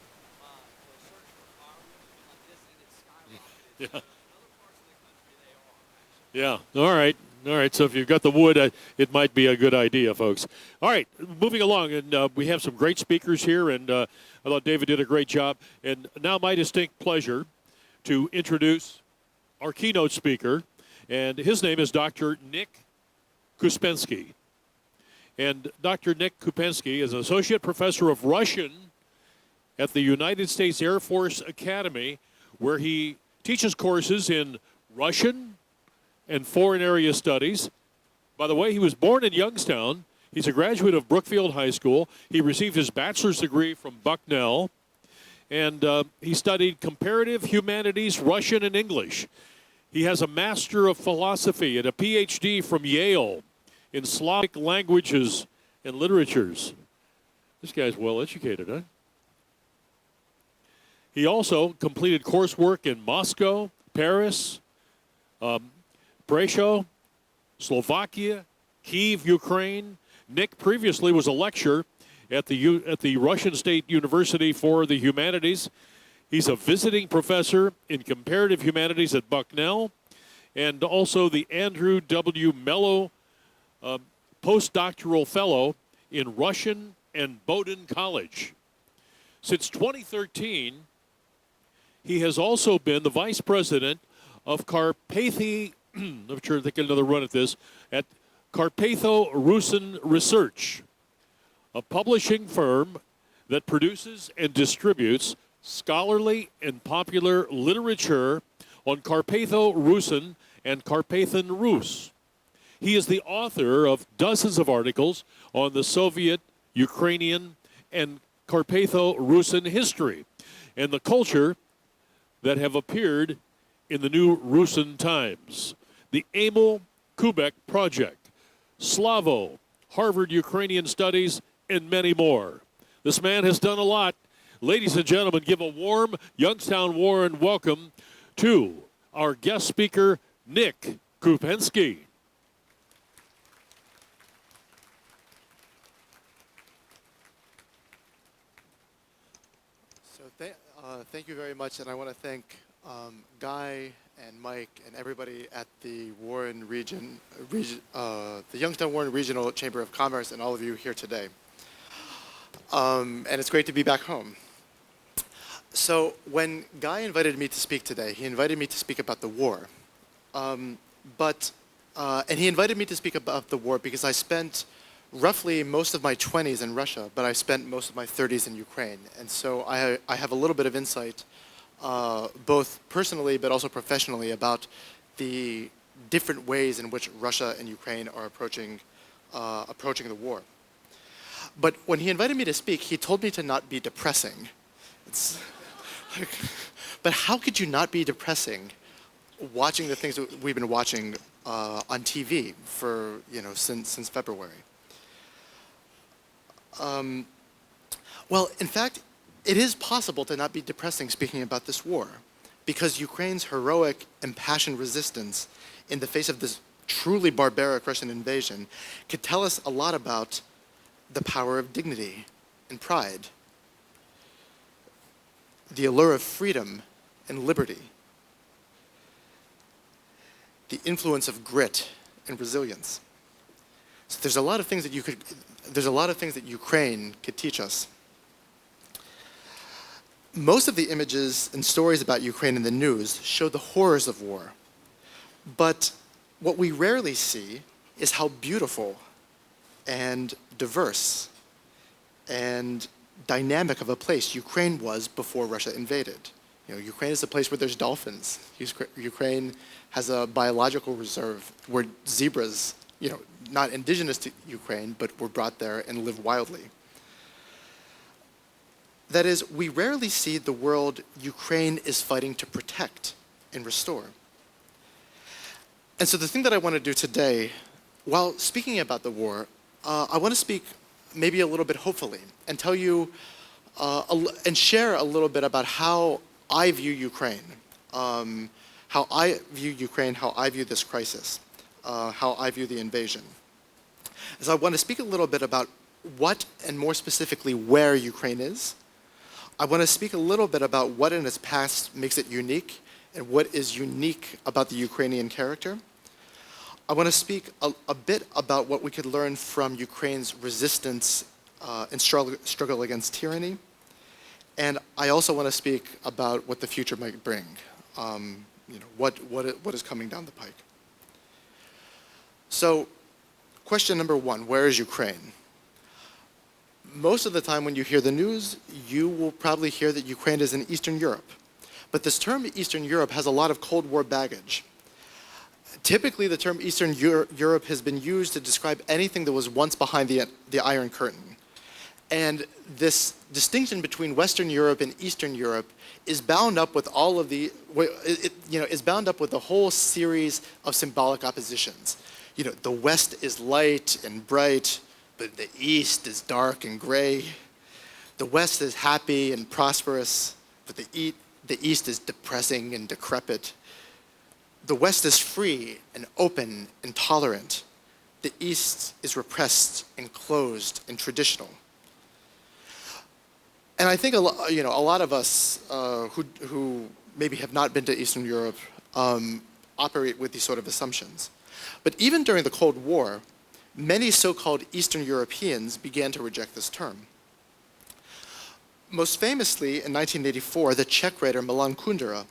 the search for firewood has been like this, and it's skyrocketed. Yeah. In other parts of the country, they are, actually. Yeah. All right. All right. So if you've got the wood, it might be a good idea, folks. All right. Moving along, and we have some great speakers here, and I thought David did a great job. And now my distinct pleasure to introduce our keynote speaker, and his name is Dr. Nick Kuspensky. And Dr. Nick Kuspensky is an associate professor of Russian at the United States Air Force Academy, where he teaches courses in Russian and foreign area studies. By the way, he was born in Youngstown. He's a graduate of Brookfield High School. He received his bachelor's degree from Bucknell, and he studied comparative humanities, Russian, and English. He has a Master of Philosophy and a PhD from Yale in Slavic languages and literatures. This guy's well educated, huh? He also completed coursework in Moscow, Paris, Brasov, Slovakia, Kyiv, Ukraine. Nick previously was a lecturer at the Russian State University for the Humanities. He's a visiting professor in comparative humanities at Bucknell, and also the Andrew W. Mello postdoctoral fellow in Russian and Bowdoin College. Since 2013, he has also been the vice president of I'm sure they get another run at this, at Carpatho-Rusin Research, a publishing firm that produces and distributes scholarly and popular literature on Carpatho-Rusin and Carpathian Rus. He is the author of dozens of articles on the Soviet, Ukrainian, and Carpatho-Rusin history and the culture that have appeared in the New Rusin Times. The Emil Kubek Project, Slavo, Harvard Ukrainian Studies, and many more. This man has done a lot. Ladies and gentlemen, give a warm Youngstown Warren welcome to our guest speaker, Nick Kuspensky. So thank you very much, and I want to thank Guy and Mike and everybody at the Warren the Youngstown Warren Regional Chamber of Commerce and all of you here today. And it's great to be back home. So when Guy invited me to speak today, he invited me to speak about the war. And he invited me to speak about the war because I spent roughly most of my 20s in Russia, but I spent most of my 30s in Ukraine. And so I have a little bit of insight both personally but also professionally about the different ways in which Russia and Ukraine are approaching the war. But when he invited me to speak, he told me to not be depressing. It's like, but how could you not be depressing watching the things that we've been watching on TV for, since February? Well, in fact, it is possible to not be depressing speaking about this war, because Ukraine's heroic, impassioned resistance in the face of this truly barbaric Russian invasion could tell us a lot about the power of dignity and pride, the allure of freedom and liberty. the influence of grit and resilience. So there's a lot of things that Ukraine could teach us. Most of the images and stories about Ukraine in the news show the horrors of war. But what we rarely see is how beautiful and diverse and dynamic of a place Ukraine was before Russia invaded. Ukraine is a place where there's dolphins. Ukraine has a biological reserve where zebras, not indigenous to Ukraine, but were brought there and live wildly. That is, we rarely see the world Ukraine is fighting to protect and restore. And so the thing that I want to do today, while speaking about the war, I want to speak maybe a little bit hopefully and tell you and share a little bit about how I view Ukraine, how I view this crisis, how I view the invasion. So I want to speak a little bit about what, and more specifically, where Ukraine is. I want to speak a little bit about what in its past makes it unique and what is unique about the Ukrainian character. I want to speak a bit about what we could learn from Ukraine's resistance and struggle against tyranny. And I also want to speak about what the future might bring, what is coming down the pike. So, question number one, where is Ukraine? Most of the time when you hear the news, you will probably hear that Ukraine is in Eastern Europe. But this term Eastern Europe has a lot of Cold War baggage. Typically, the term Eastern Europe has been used to describe anything that was once behind the Iron Curtain. And this distinction between Western Europe and Eastern Europe is bound up with all of the, is bound up with a whole series of symbolic oppositions. The West is light and bright, but the East is dark and gray. The West is happy and prosperous, but the East is depressing and decrepit. The West is free and open and tolerant. The East is repressed and closed and traditional. And I think a lot of us who maybe have not been to Eastern Europe operate with these sort of assumptions. But even during the Cold War, many so-called Eastern Europeans began to reject this term. Most famously, in 1984, the Czech writer Milan Kundera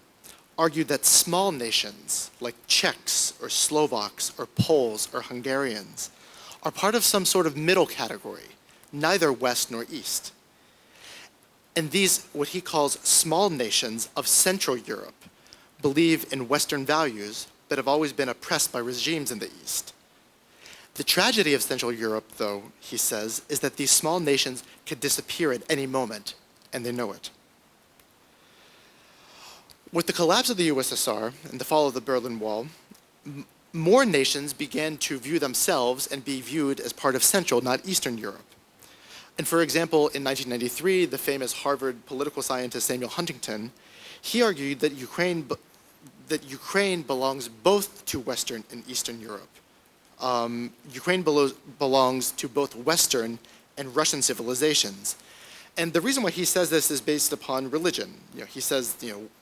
argued that small nations like Czechs or Slovaks or Poles or Hungarians are part of some sort of middle category, neither West nor East. And these, what he calls small nations of Central Europe, believe in Western values but have always been oppressed by regimes in the East. The tragedy of Central Europe, though, he says, is that these small nations could disappear at any moment, and they know it. With the collapse of the USSR and the fall of the Berlin Wall, more nations began to view themselves and be viewed as part of Central, not Eastern Europe. And for example, in 1993, the famous Harvard political scientist Samuel Huntington, he argued that Ukraine belongs both to Western and Eastern Europe. Ukraine belongs to both Western and Russian civilizations. And the reason why he says this is based upon religion. He says,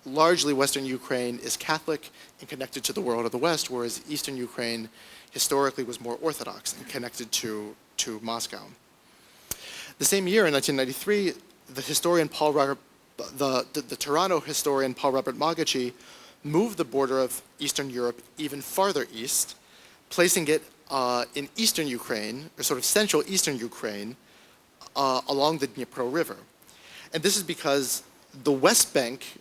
largely Western Ukraine is Catholic and connected to the world of the West, whereas Eastern Ukraine historically was more Orthodox and connected to Moscow. The same year, in 1993, the Toronto historian Paul Robert Magaci moved the border of Eastern Europe even farther east, placing it in Eastern Ukraine, or sort of Central Eastern Ukraine, along the Dnipro River. And this is because the West Bank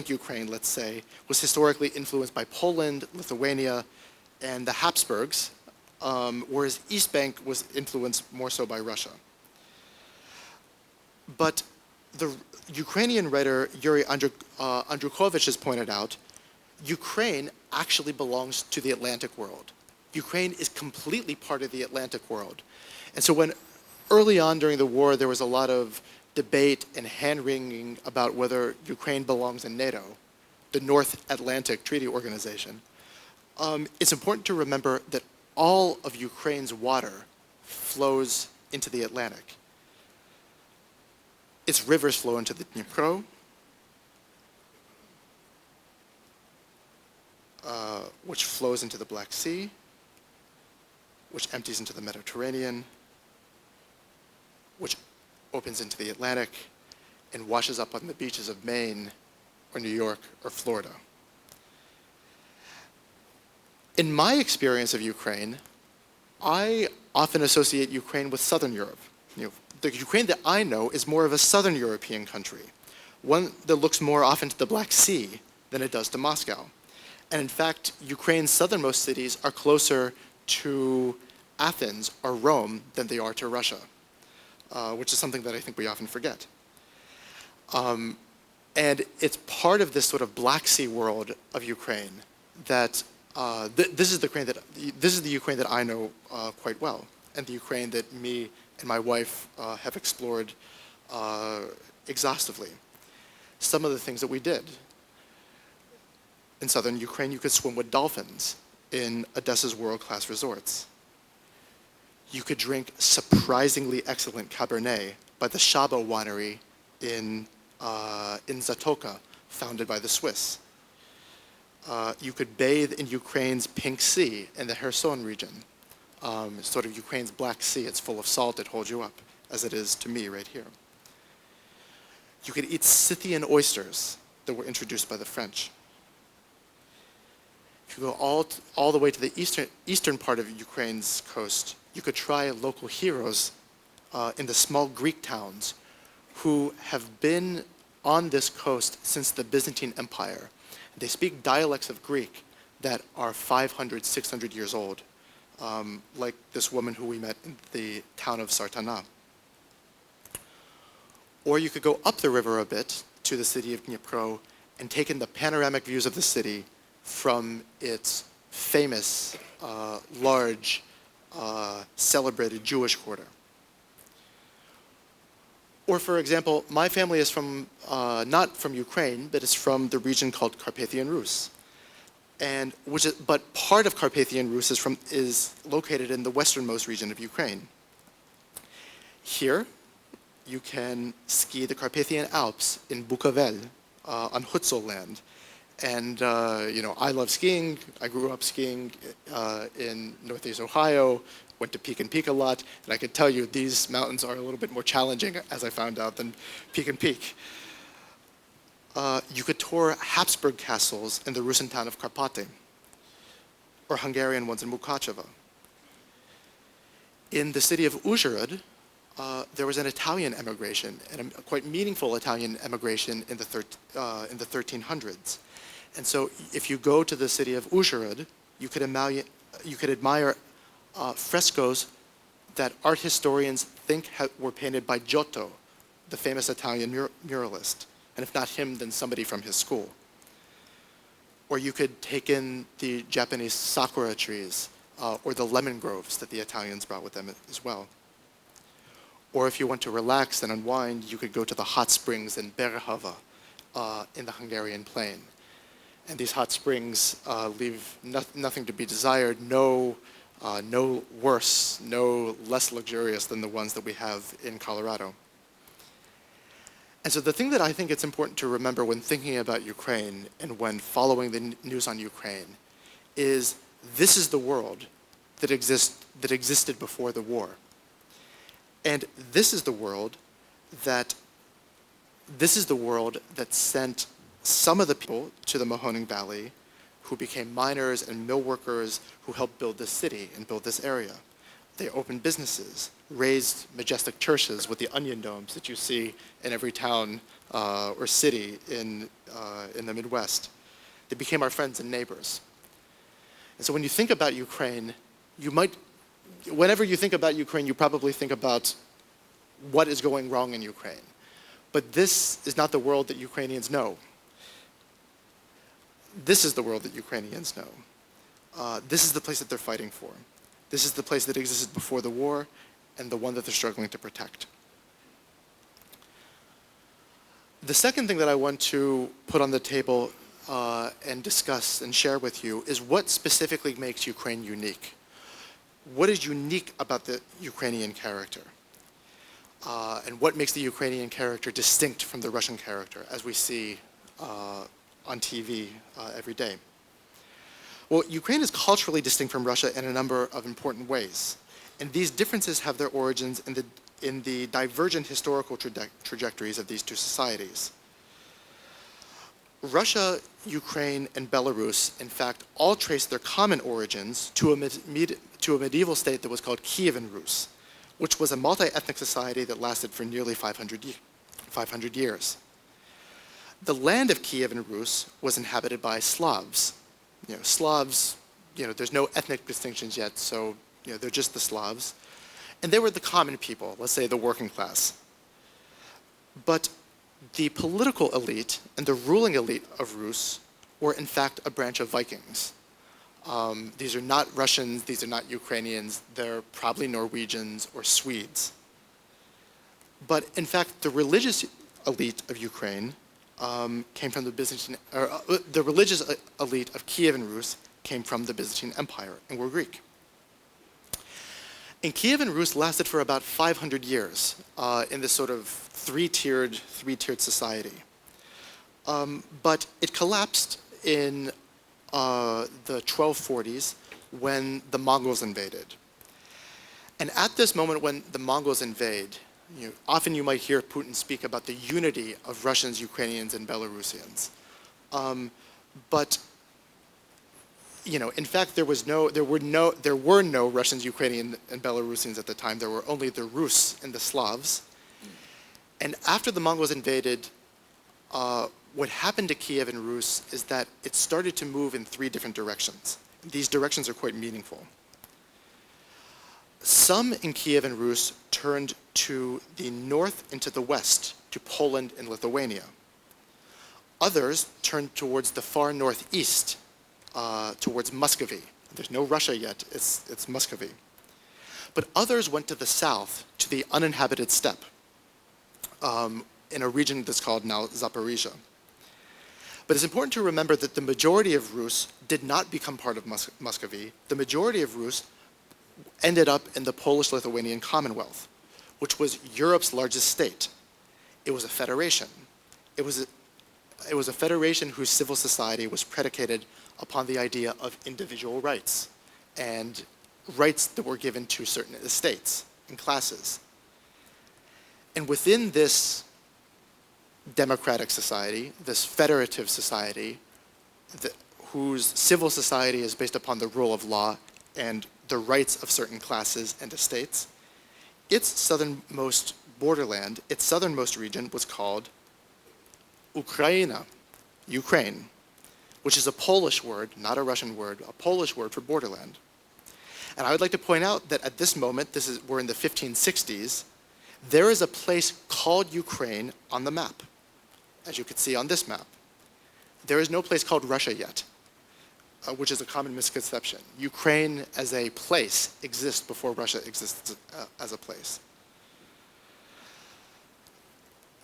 Ukraine, let's say, was historically influenced by Poland, Lithuania, and the Habsburgs, whereas East Bank was influenced more so by Russia. But the Ukrainian writer Yuri Andrukovich has pointed out, Ukraine actually belongs to the Atlantic world. Ukraine is completely part of the Atlantic world. And so when early on during the war there was a lot of debate and hand-wringing about whether Ukraine belongs in NATO, the North Atlantic Treaty Organization, it's important to remember that all of Ukraine's water flows into the Atlantic. Its rivers flow into the Dnipro. which flows into the Black Sea, which empties into the Mediterranean, which opens into the Atlantic, and washes up on the beaches of Maine or New York or Florida. In my experience of Ukraine, I often associate Ukraine with Southern Europe. The Ukraine that I know is more of a Southern European country, one that looks more often to the Black Sea than it does to Moscow. And in fact, Ukraine's southernmost cities are closer to Athens or Rome than they are to Russia, which is something that I think we often forget. And it's part of this sort of Black Sea world of Ukraine that this is the Ukraine that I know quite well, and the Ukraine that me and my wife have explored exhaustively. Some of the things that we did. In southern Ukraine, you could swim with dolphins in Odessa's world-class resorts. You could drink surprisingly excellent Cabernet by the Shabo winery in Zatoka, founded by the Swiss. You could bathe in Ukraine's Pink Sea in the Kherson region. Sort of Ukraine's Black Sea. It's full of salt. It holds you up, as it is to me right here. You could eat Scythian oysters that were introduced by the French. If you go all the way to the eastern part of Ukraine's coast, you could try local heroes in the small Greek towns who have been on this coast since the Byzantine Empire. They speak dialects of Greek that are 500, 600 years old, like this woman who we met in the town of Sartana. Or you could go up the river a bit to the city of Dnipro and take in the panoramic views of the city from its famous, large, celebrated Jewish quarter. Or, for example, my family is from, not from Ukraine, but is from the region called Carpathian Rus. But part of Carpathian Rus is located in the westernmost region of Ukraine. Here, you can ski the Carpathian Alps in Bukovel on Hutsul land. And I love skiing. I grew up skiing in Northeast Ohio, went to Peak and Peak a lot, and I can tell you these mountains are a little bit more challenging, as I found out, than Peak and Peak. You could tour Habsburg castles in the Russian town of Karpaty, or Hungarian ones in Mukachevo. In the city of Uzhhorod, there was an Italian emigration, and a quite meaningful Italian emigration in the 1300s. And so if you go to the city of Uzhhorod, you could admire frescoes that art historians think were painted by Giotto, the famous Italian muralist. And if not him, then somebody from his school. Or you could take in the Japanese sakura trees or the lemon groves that the Italians brought with them as well. Or if you want to relax and unwind, you could go to the hot springs in Berehava in the Hungarian plain. And these hot springs leave nothing to be desired, no worse, no less luxurious than the ones that we have in Colorado. And so the thing that I think it's important to remember when thinking about Ukraine and when following the news on Ukraine is this is the world that existed before the war. And this is the world that sent some of the people to the Mahoning Valley who became miners and mill workers who helped build this city and build this area. They opened businesses, raised majestic churches with the onion domes that you see in every town or city in the Midwest. They became our friends and neighbors. And so when you think about Ukraine, whenever you think about Ukraine, you probably think about what is going wrong in Ukraine. But this is not the world that Ukrainians know. This is the world that Ukrainians know. This is the place that they're fighting for. This is the place that existed before the war and the one that they're struggling to protect. The second thing that I want to put on the table and discuss and share with you is what specifically makes Ukraine unique. What is unique about the Ukrainian character? And what makes the Ukrainian character distinct from the Russian character as we see on TV every day? Well, Ukraine is culturally distinct from Russia in a number of important ways. And these differences have their origins in the divergent historical trajectories of these two societies. Russia, Ukraine, and Belarus, in fact, all trace their common origins to a medieval state that was called Kievan Rus, which was a multi-ethnic society that lasted for nearly 500 years. The land of Kievan Rus was inhabited by Slavs. Slavs, there's no ethnic distinctions yet, so they're just the Slavs. And they were the common people, let's say the working class. But the political elite and the ruling elite of Rus were in fact a branch of Vikings. These are not Russians, these are not Ukrainians, they're probably Norwegians or Swedes. But in fact, the religious elite of Ukraine came from the Byzantine, the religious elite of Kievan Rus came from the Byzantine Empire and were Greek. And Kievan Rus lasted for about 500 years in this sort of three-tiered society. But it collapsed in the 1240s when the Mongols invaded. And at this moment when the Mongols invade, often you might hear Putin speak about the unity of Russians, Ukrainians, and Belarusians. But in fact, there were no Russians, Ukrainians, and Belarusians at the time. There were only the Rus and the Slavs. And after the Mongols invaded, what happened to Kievan Rus is that it started to move in three different directions. These directions are quite meaningful. Some in Kievan Rus turned to the north and to the west, to Poland and Lithuania. Others turned towards the far northeast, towards Muscovy. There's no Russia yet, it's Muscovy. But others went to the south, to the uninhabited steppe, in a region that's called now Zaporizhia. But it's important to remember that the majority of Rus did not become part of Muscovy. The majority of Rus ended up in the Polish-Lithuanian Commonwealth, which was Europe's largest state. It was a federation. It was a federation whose civil society was predicated upon the idea of individual rights and rights that were given to certain estates and classes. And within this democratic society, this federative society, whose civil society is based upon the rule of law and the rights of certain classes and estates, its southernmost borderland, its southernmost region was called Ukraina, Ukraine, which is a Polish word, not a Russian word, a Polish word for borderland. And I would like to point out that at this moment, we're in the 1560s, there is a place called Ukraine on the map, as you can see on this map. There is no place called Russia yet, which is a common misconception. Ukraine as a place exists before Russia exists as a place.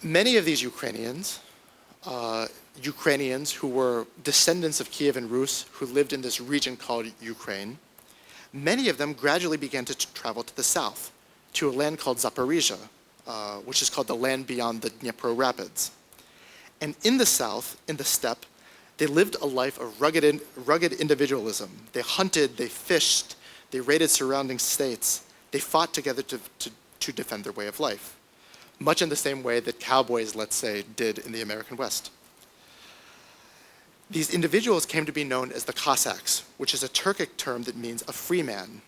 Many of these Ukrainians who were descendants of Kievan Rus who lived in this region called Ukraine, many of them gradually began to travel to the south, to a land called Zaporizhia, which is called the land beyond the Dnipro Rapids. And in the south, in the steppe, they lived a life of rugged individualism. They hunted, they fished, they raided surrounding states. They fought together to defend their way of life, much in the same way that cowboys, let's say, did in the American West. These individuals came to be known as the Cossacks, which is a Turkic term that means a free man.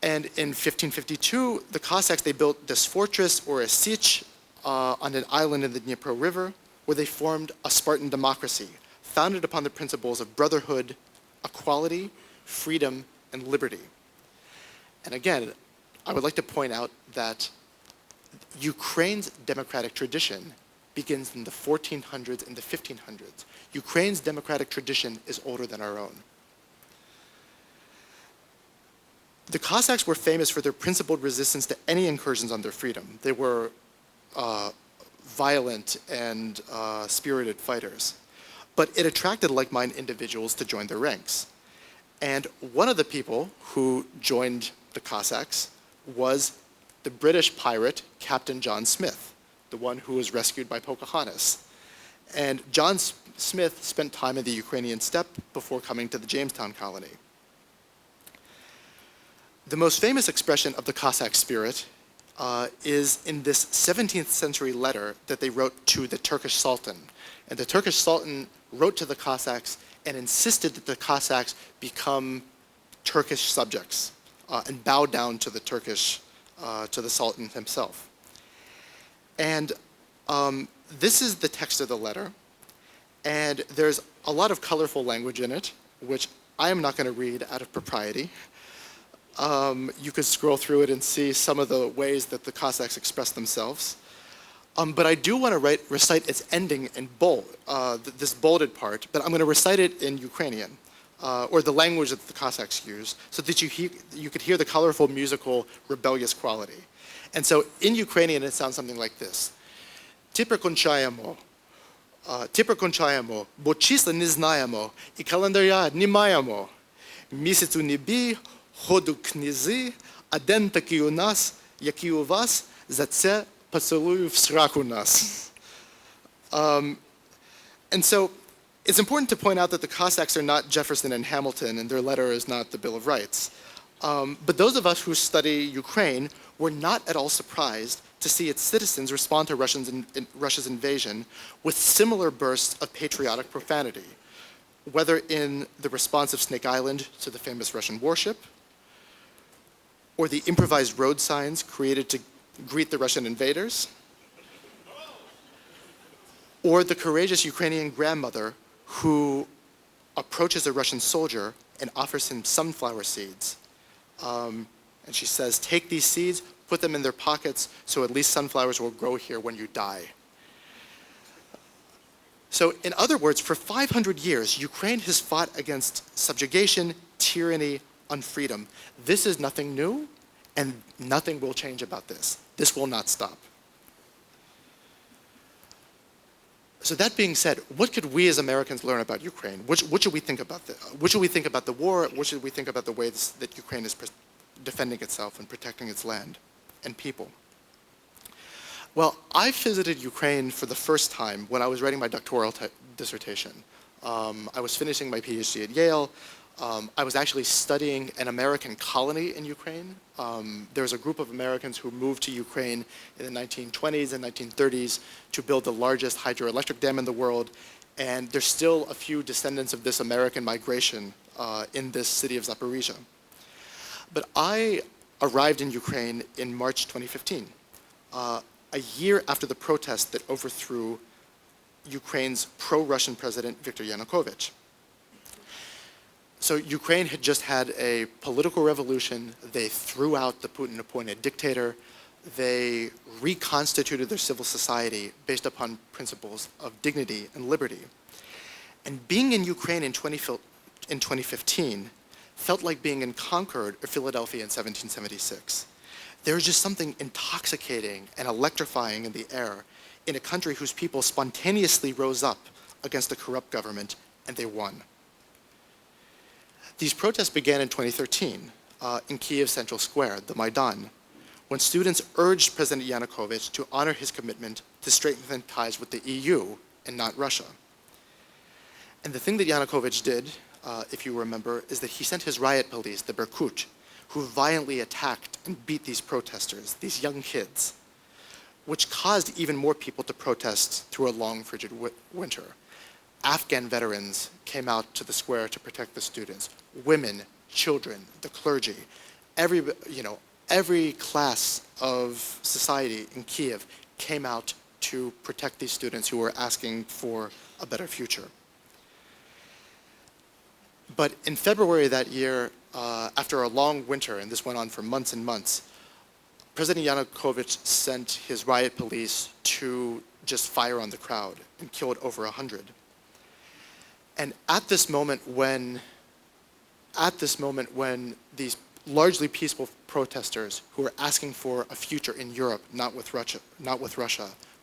And in 1552, the Cossacks, they built this fortress or a sich on an island in the Dnipro River, where they formed a Spartan democracy, founded upon the principles of brotherhood, equality, freedom, and liberty. And again, I would like to point out that Ukraine's democratic tradition begins in the 1400s and the 1500s. Ukraine's democratic tradition is older than our own. The Cossacks were famous for their principled resistance to any incursions on their freedom. They were violent and spirited fighters. But it attracted like-minded individuals to join their ranks. And one of the people who joined the Cossacks was the British pirate Captain John Smith, the one who was rescued by Pocahontas. And John Smith spent time in the Ukrainian steppe before coming to the Jamestown colony. The most famous expression of the Cossack spirit is in this 17th century letter that they wrote to the Turkish Sultan. And the Turkish Sultan wrote to the Cossacks and insisted that the Cossacks become Turkish subjects and bow down to the to the Sultan himself. And this is the text of the letter. And there's a lot of colorful language in it, which I am not going to read out of propriety. You could scroll through it and see some of the ways that the Cossacks express themselves. But I do want to recite its ending in bold, this bolded part, but I'm going to recite it in Ukrainian, or the language that the Cossacks use, so that you could hear the colorful, musical, rebellious quality. And so in Ukrainian, it sounds something like this. Тепер кончаємо, бо числа не знаємо, і календаря не маємо. Місяць у небі, ходу книзи, а день такий у нас, який у вас, за це поцілую в сраку нас. And so it's important to point out that the Cossacks are not Jefferson and Hamilton, and their letter is not the Bill of Rights. But those of us who study Ukraine were not at all surprised to see its citizens respond to Russia's invasion with similar bursts of patriotic profanity, whether in the response of Snake Island to the famous Russian warship, or the improvised road signs created to greet the Russian invaders, or the courageous Ukrainian grandmother who approaches a Russian soldier and offers him sunflower seeds. And she says, take these seeds, put them in their pockets, so at least sunflowers will grow here when you die. So in other words, for 500 years, Ukraine has fought against subjugation, tyranny, unfreedom. This is nothing new, and nothing will change about this. This will not stop. So that being said, what could we as Americans learn about Ukraine? What should we think about what should we think about the war? What should we think about the ways that Ukraine is defending itself and protecting its land and people? Well, I visited Ukraine for the first time when I was writing my doctoral dissertation. I was finishing my PhD at Yale. I was actually studying an American colony in Ukraine. There was a group of Americans who moved to Ukraine in the 1920s and 1930s to build the largest hydroelectric dam in the world. And there's still a few descendants of this American migration in this city of Zaporizhia. But I arrived in Ukraine in March 2015, a year after the protest that overthrew Ukraine's pro-Russian president, Viktor Yanukovych. So Ukraine had just had a political revolution. They threw out the Putin-appointed dictator. They reconstituted their civil society based upon principles of dignity and liberty. And being in Ukraine in 2015 felt like being in Concord or Philadelphia in 1776. There was just something intoxicating and electrifying in the air in a country whose people spontaneously rose up against a corrupt government, and they won. These protests began in 2013 in Kyiv Central Square, the Maidan, when students urged President Yanukovych to honor his commitment to strengthen ties with the EU and not Russia. And the thing that Yanukovych did, if you remember, is that he sent his riot police, the Berkut, who violently attacked and beat these protesters, these young kids, which caused even more people to protest through a long, frigid winter. Afghan veterans came out to the square to protect the students. Women, children, the clergy, every class of society in Kyiv came out to protect these students who were asking for a better future. But in February that year, after a long winter, and this went on for months and months, President Yanukovych sent his riot police to just fire on the crowd and killed over 100. And at this moment when these largely peaceful protesters who were asking for a future in Europe, not with Russia,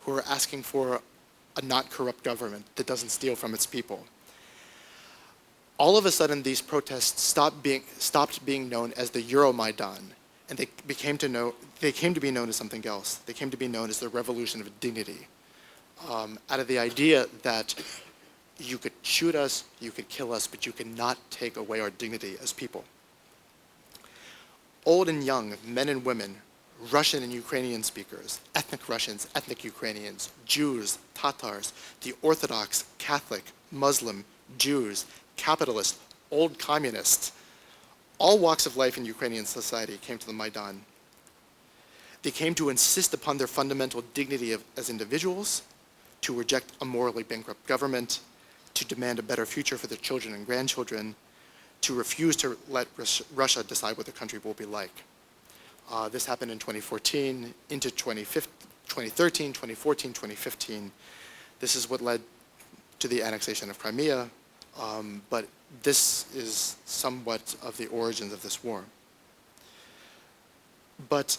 who were asking for a not corrupt government that doesn't steal from its people, all of a sudden these protests stopped being known as the Euromaidan, and they came to be known as something else. They came to be known as the Revolution of Dignity, out of the idea that You could shoot us, you could kill us, but you cannot take away our dignity as people. Old and young, men and women, Russian and Ukrainian speakers, ethnic Russians, ethnic Ukrainians, Jews, Tatars, the Orthodox, Catholic, Muslim, Jews, capitalists, old communists, all walks of life in Ukrainian society came to the Maidan. They came to insist upon their fundamental dignity as individuals, to reject a morally bankrupt government, to demand a better future for their children and grandchildren, to refuse to let Russia decide what the country will be like. This happened in 2014, into 2013, 2014, 2015. This is what led to the annexation of Crimea, but this is somewhat of the origins of this war. But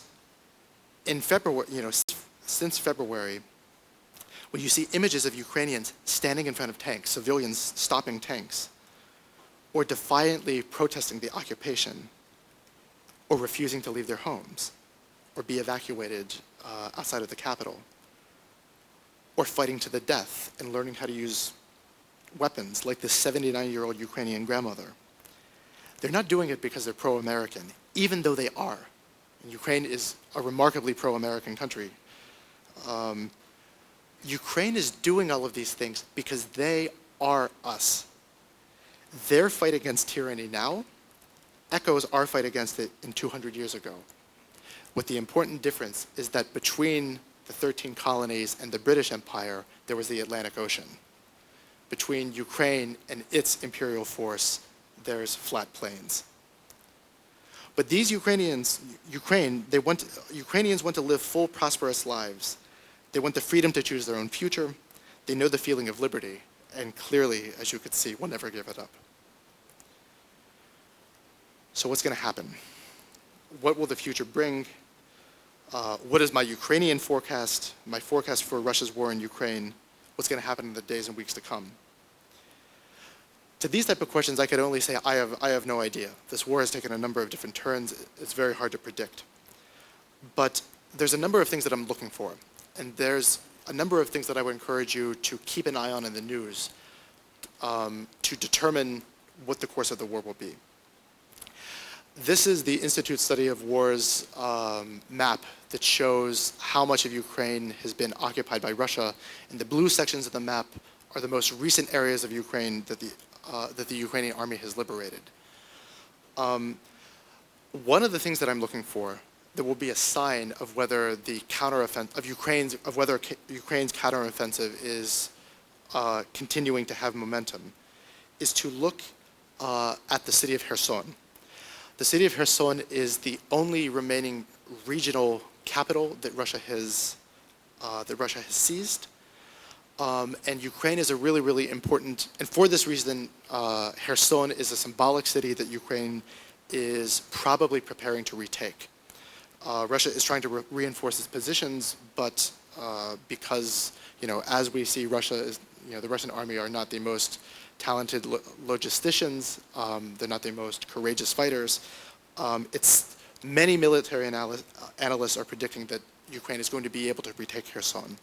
in February, since February, when you see images of Ukrainians standing in front of tanks, civilians stopping tanks, or defiantly protesting the occupation, or refusing to leave their homes, or be evacuated outside of the capital, or fighting to the death and learning how to use weapons like this 79-year-old Ukrainian grandmother. They're not doing it because they're pro-American, even though they are. And Ukraine is a remarkably pro-American country. Ukraine is doing all of these things because they are us. Their fight against tyranny now echoes our fight against it in 200 years ago. What the important difference is that between the 13 colonies and the British Empire, there was the Atlantic Ocean. Between Ukraine and its imperial force, there's flat plains. But these Ukrainians want to live full, prosperous lives. They want the freedom to choose their own future. They know the feeling of liberty, and clearly, as you could see, will never give it up. So what's going to happen? What will the future bring? What is my Ukrainian forecast, my forecast for Russia's war in Ukraine? What's going to happen in the days and weeks to come? To these type of questions, I could only say I have no idea. This war has taken a number of different turns. It's very hard to predict. But there's a number of things that I'm looking for. And there's a number of things that I would encourage you to keep an eye on in the news to determine what the course of the war will be. This is the Institute Study of Wars map that shows how much of Ukraine has been occupied by Russia. And the blue sections of the map are the most recent areas of Ukraine that the Ukrainian army has liberated. One of the things that I'm looking for, there will be a sign of whether the Ukraine's counteroffensive is continuing to have momentum, is to look at the city of Kherson. The city of Kherson is the only remaining regional capital that Russia has seized. And Ukraine is a really, really important, and for this reason, Kherson is a symbolic city that Ukraine is probably preparing to retake. Russia is trying to reinforce its positions, but because, as we see, Russia is, the Russian army are not the most talented logisticians, they're not the most courageous fighters. Many military analysts are predicting that Ukraine is going to be able to retake Kherson.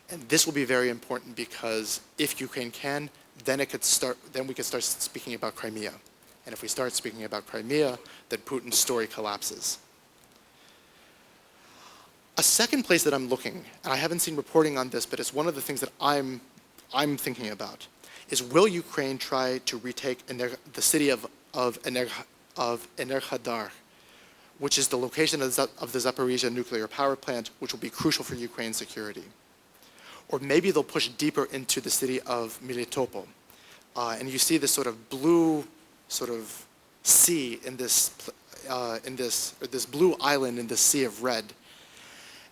And this will be very important because if Ukraine can, then we could start speaking about Crimea. And if we start speaking about Crimea, then Putin's story collapses. A second place that I'm looking, and I haven't seen reporting on this, but it's one of the things that I'm thinking about, is will Ukraine try to retake the city of Enerhodar, which is the location of the Zaporizhzhia nuclear power plant, which will be crucial for Ukraine's security. Or maybe they'll push deeper into the city of Melitopol. And you see this sort of blue sea in this blue island in this sea of red.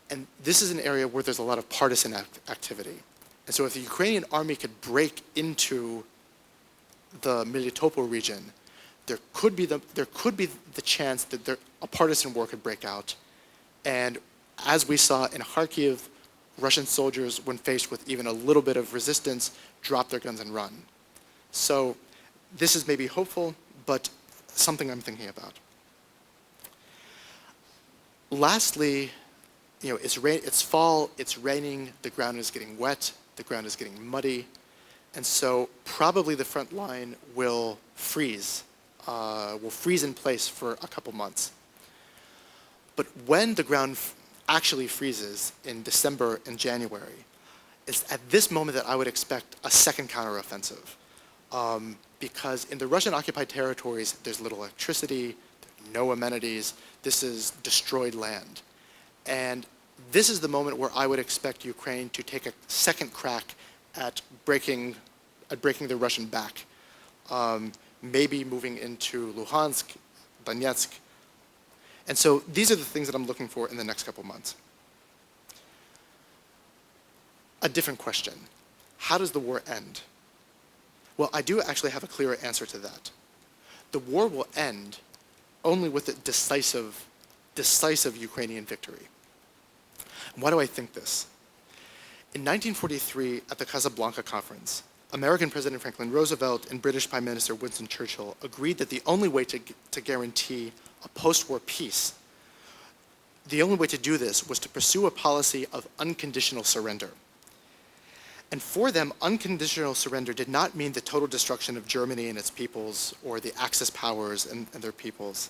And this is an area where there's a lot of partisan activity. And so if the Ukrainian army could break into the Melitopol region, there could be the chance that a partisan war could break out. And as we saw in Kharkiv, Russian soldiers, when faced with even a little bit of resistance, drop their guns and run. So this is maybe hopeful, but something I'm thinking about. Lastly, it's fall, it's raining, the ground is getting wet, the ground is getting muddy. And so probably the front line will freeze in place for a couple months. But when the ground actually freezes in December and January, it's at this moment that I would expect a second counteroffensive. Because in the Russian-occupied territories, there's little electricity, no amenities, this is destroyed land. And this is the moment where I would expect Ukraine to take a second crack at breaking the Russian back, maybe moving into Luhansk, Donetsk. And so these are the things that I'm looking for in the next couple months. A different question. How does the war end? Well, I do actually have a clearer answer to that. The war will end only with a decisive Ukrainian victory. And why do I think this? In 1943, at the Casablanca Conference, American President Franklin Roosevelt and British Prime Minister Winston Churchill agreed that the only way to guarantee a post-war peace, the only way to do this was to pursue a policy of unconditional surrender. And for them, unconditional surrender did not mean the total destruction of Germany and its peoples or the Axis powers and their peoples.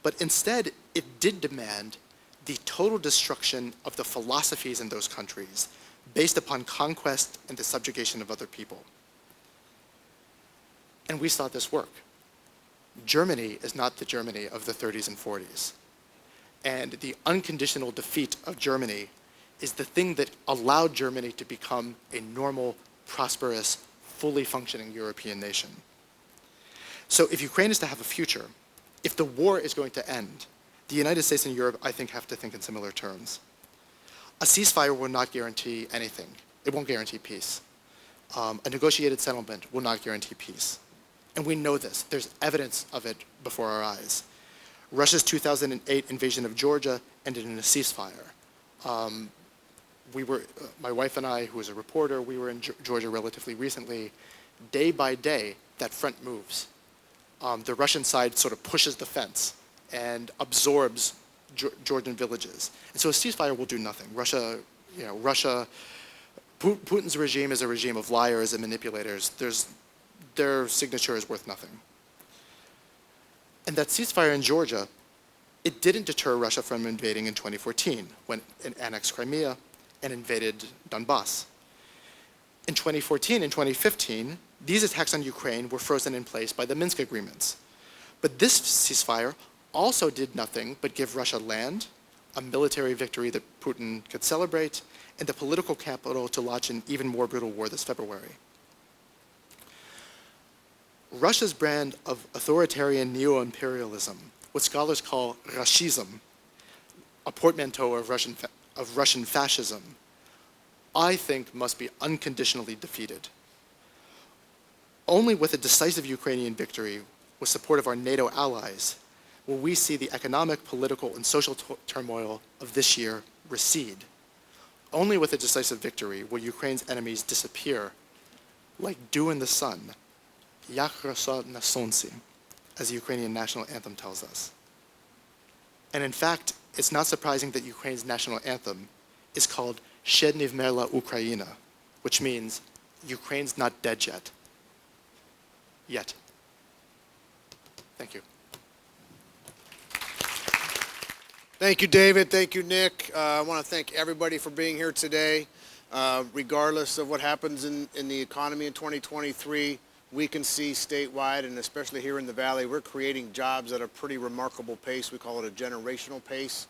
But instead, it did demand the total destruction of the philosophies in those countries based upon conquest and the subjugation of other people. And we saw this work. Germany is not the Germany of the 30s and 40s. And the unconditional defeat of Germany is the thing that allowed Germany to become a normal, prosperous, fully functioning European nation. So if Ukraine is to have a future, if the war is going to end, the United States and Europe, I think, have to think in similar terms. A ceasefire will not guarantee anything. It won't guarantee peace. A negotiated settlement will not guarantee peace. And we know this. There's evidence of it before our eyes. Russia's 2008 invasion of Georgia ended in a ceasefire. My wife and I, who is a reporter, we were in Georgia relatively recently. Day by day, that front moves. The Russian side sort of pushes the fence and absorbs Georgian villages. And so a ceasefire will do nothing. Putin's regime is a regime of liars and manipulators. Their signature is worth nothing. And that ceasefire in Georgia, it didn't deter Russia from invading in 2014 when it annexed Crimea and invaded Donbass. In 2014 and 2015, these attacks on Ukraine were frozen in place by the Minsk agreements. But this ceasefire also did nothing but give Russia land, a military victory that Putin could celebrate, and the political capital to launch an even more brutal war this February. Russia's brand of authoritarian neo-imperialism, what scholars call Rashism, a portmanteau of Russian fascism, I think must be unconditionally defeated. Only with a decisive Ukrainian victory, with support of our NATO allies, will we see the economic, political, and social turmoil of this year recede. Only with a decisive victory will Ukraine's enemies disappear like dew in the sun, Yak rosa na sonci, as the Ukrainian national anthem tells us. And in fact, it's not surprising that Ukraine's national anthem is called Ще не вмерла Україна, which means Ukraine's not dead yet. Yet. Thank you. Thank you, David. Thank you, Nick. I want to thank everybody for being here today. Regardless of what happens in the economy in 2023, we can see statewide, and especially here in the Valley, we're creating jobs at a pretty remarkable pace. We call it a generational pace.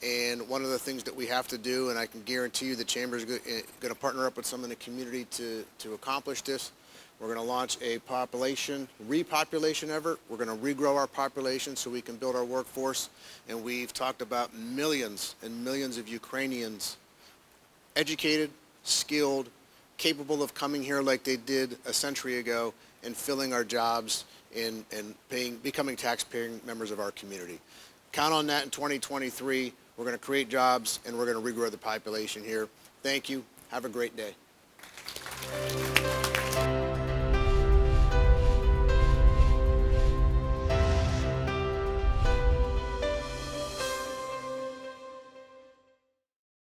And one of the things that we have to do, and I can guarantee you the Chamber is going to partner up with some in the community to accomplish this. We're going to launch a repopulation effort. We're going to regrow our population so we can build our workforce. And we've talked about millions and millions of Ukrainians, educated, skilled, capable of coming here like they did a century ago and filling our jobs and becoming tax-paying members of our community. Count on that in 2023. We're going to create jobs and we're going to regrow the population here. Thank you. Have a great day.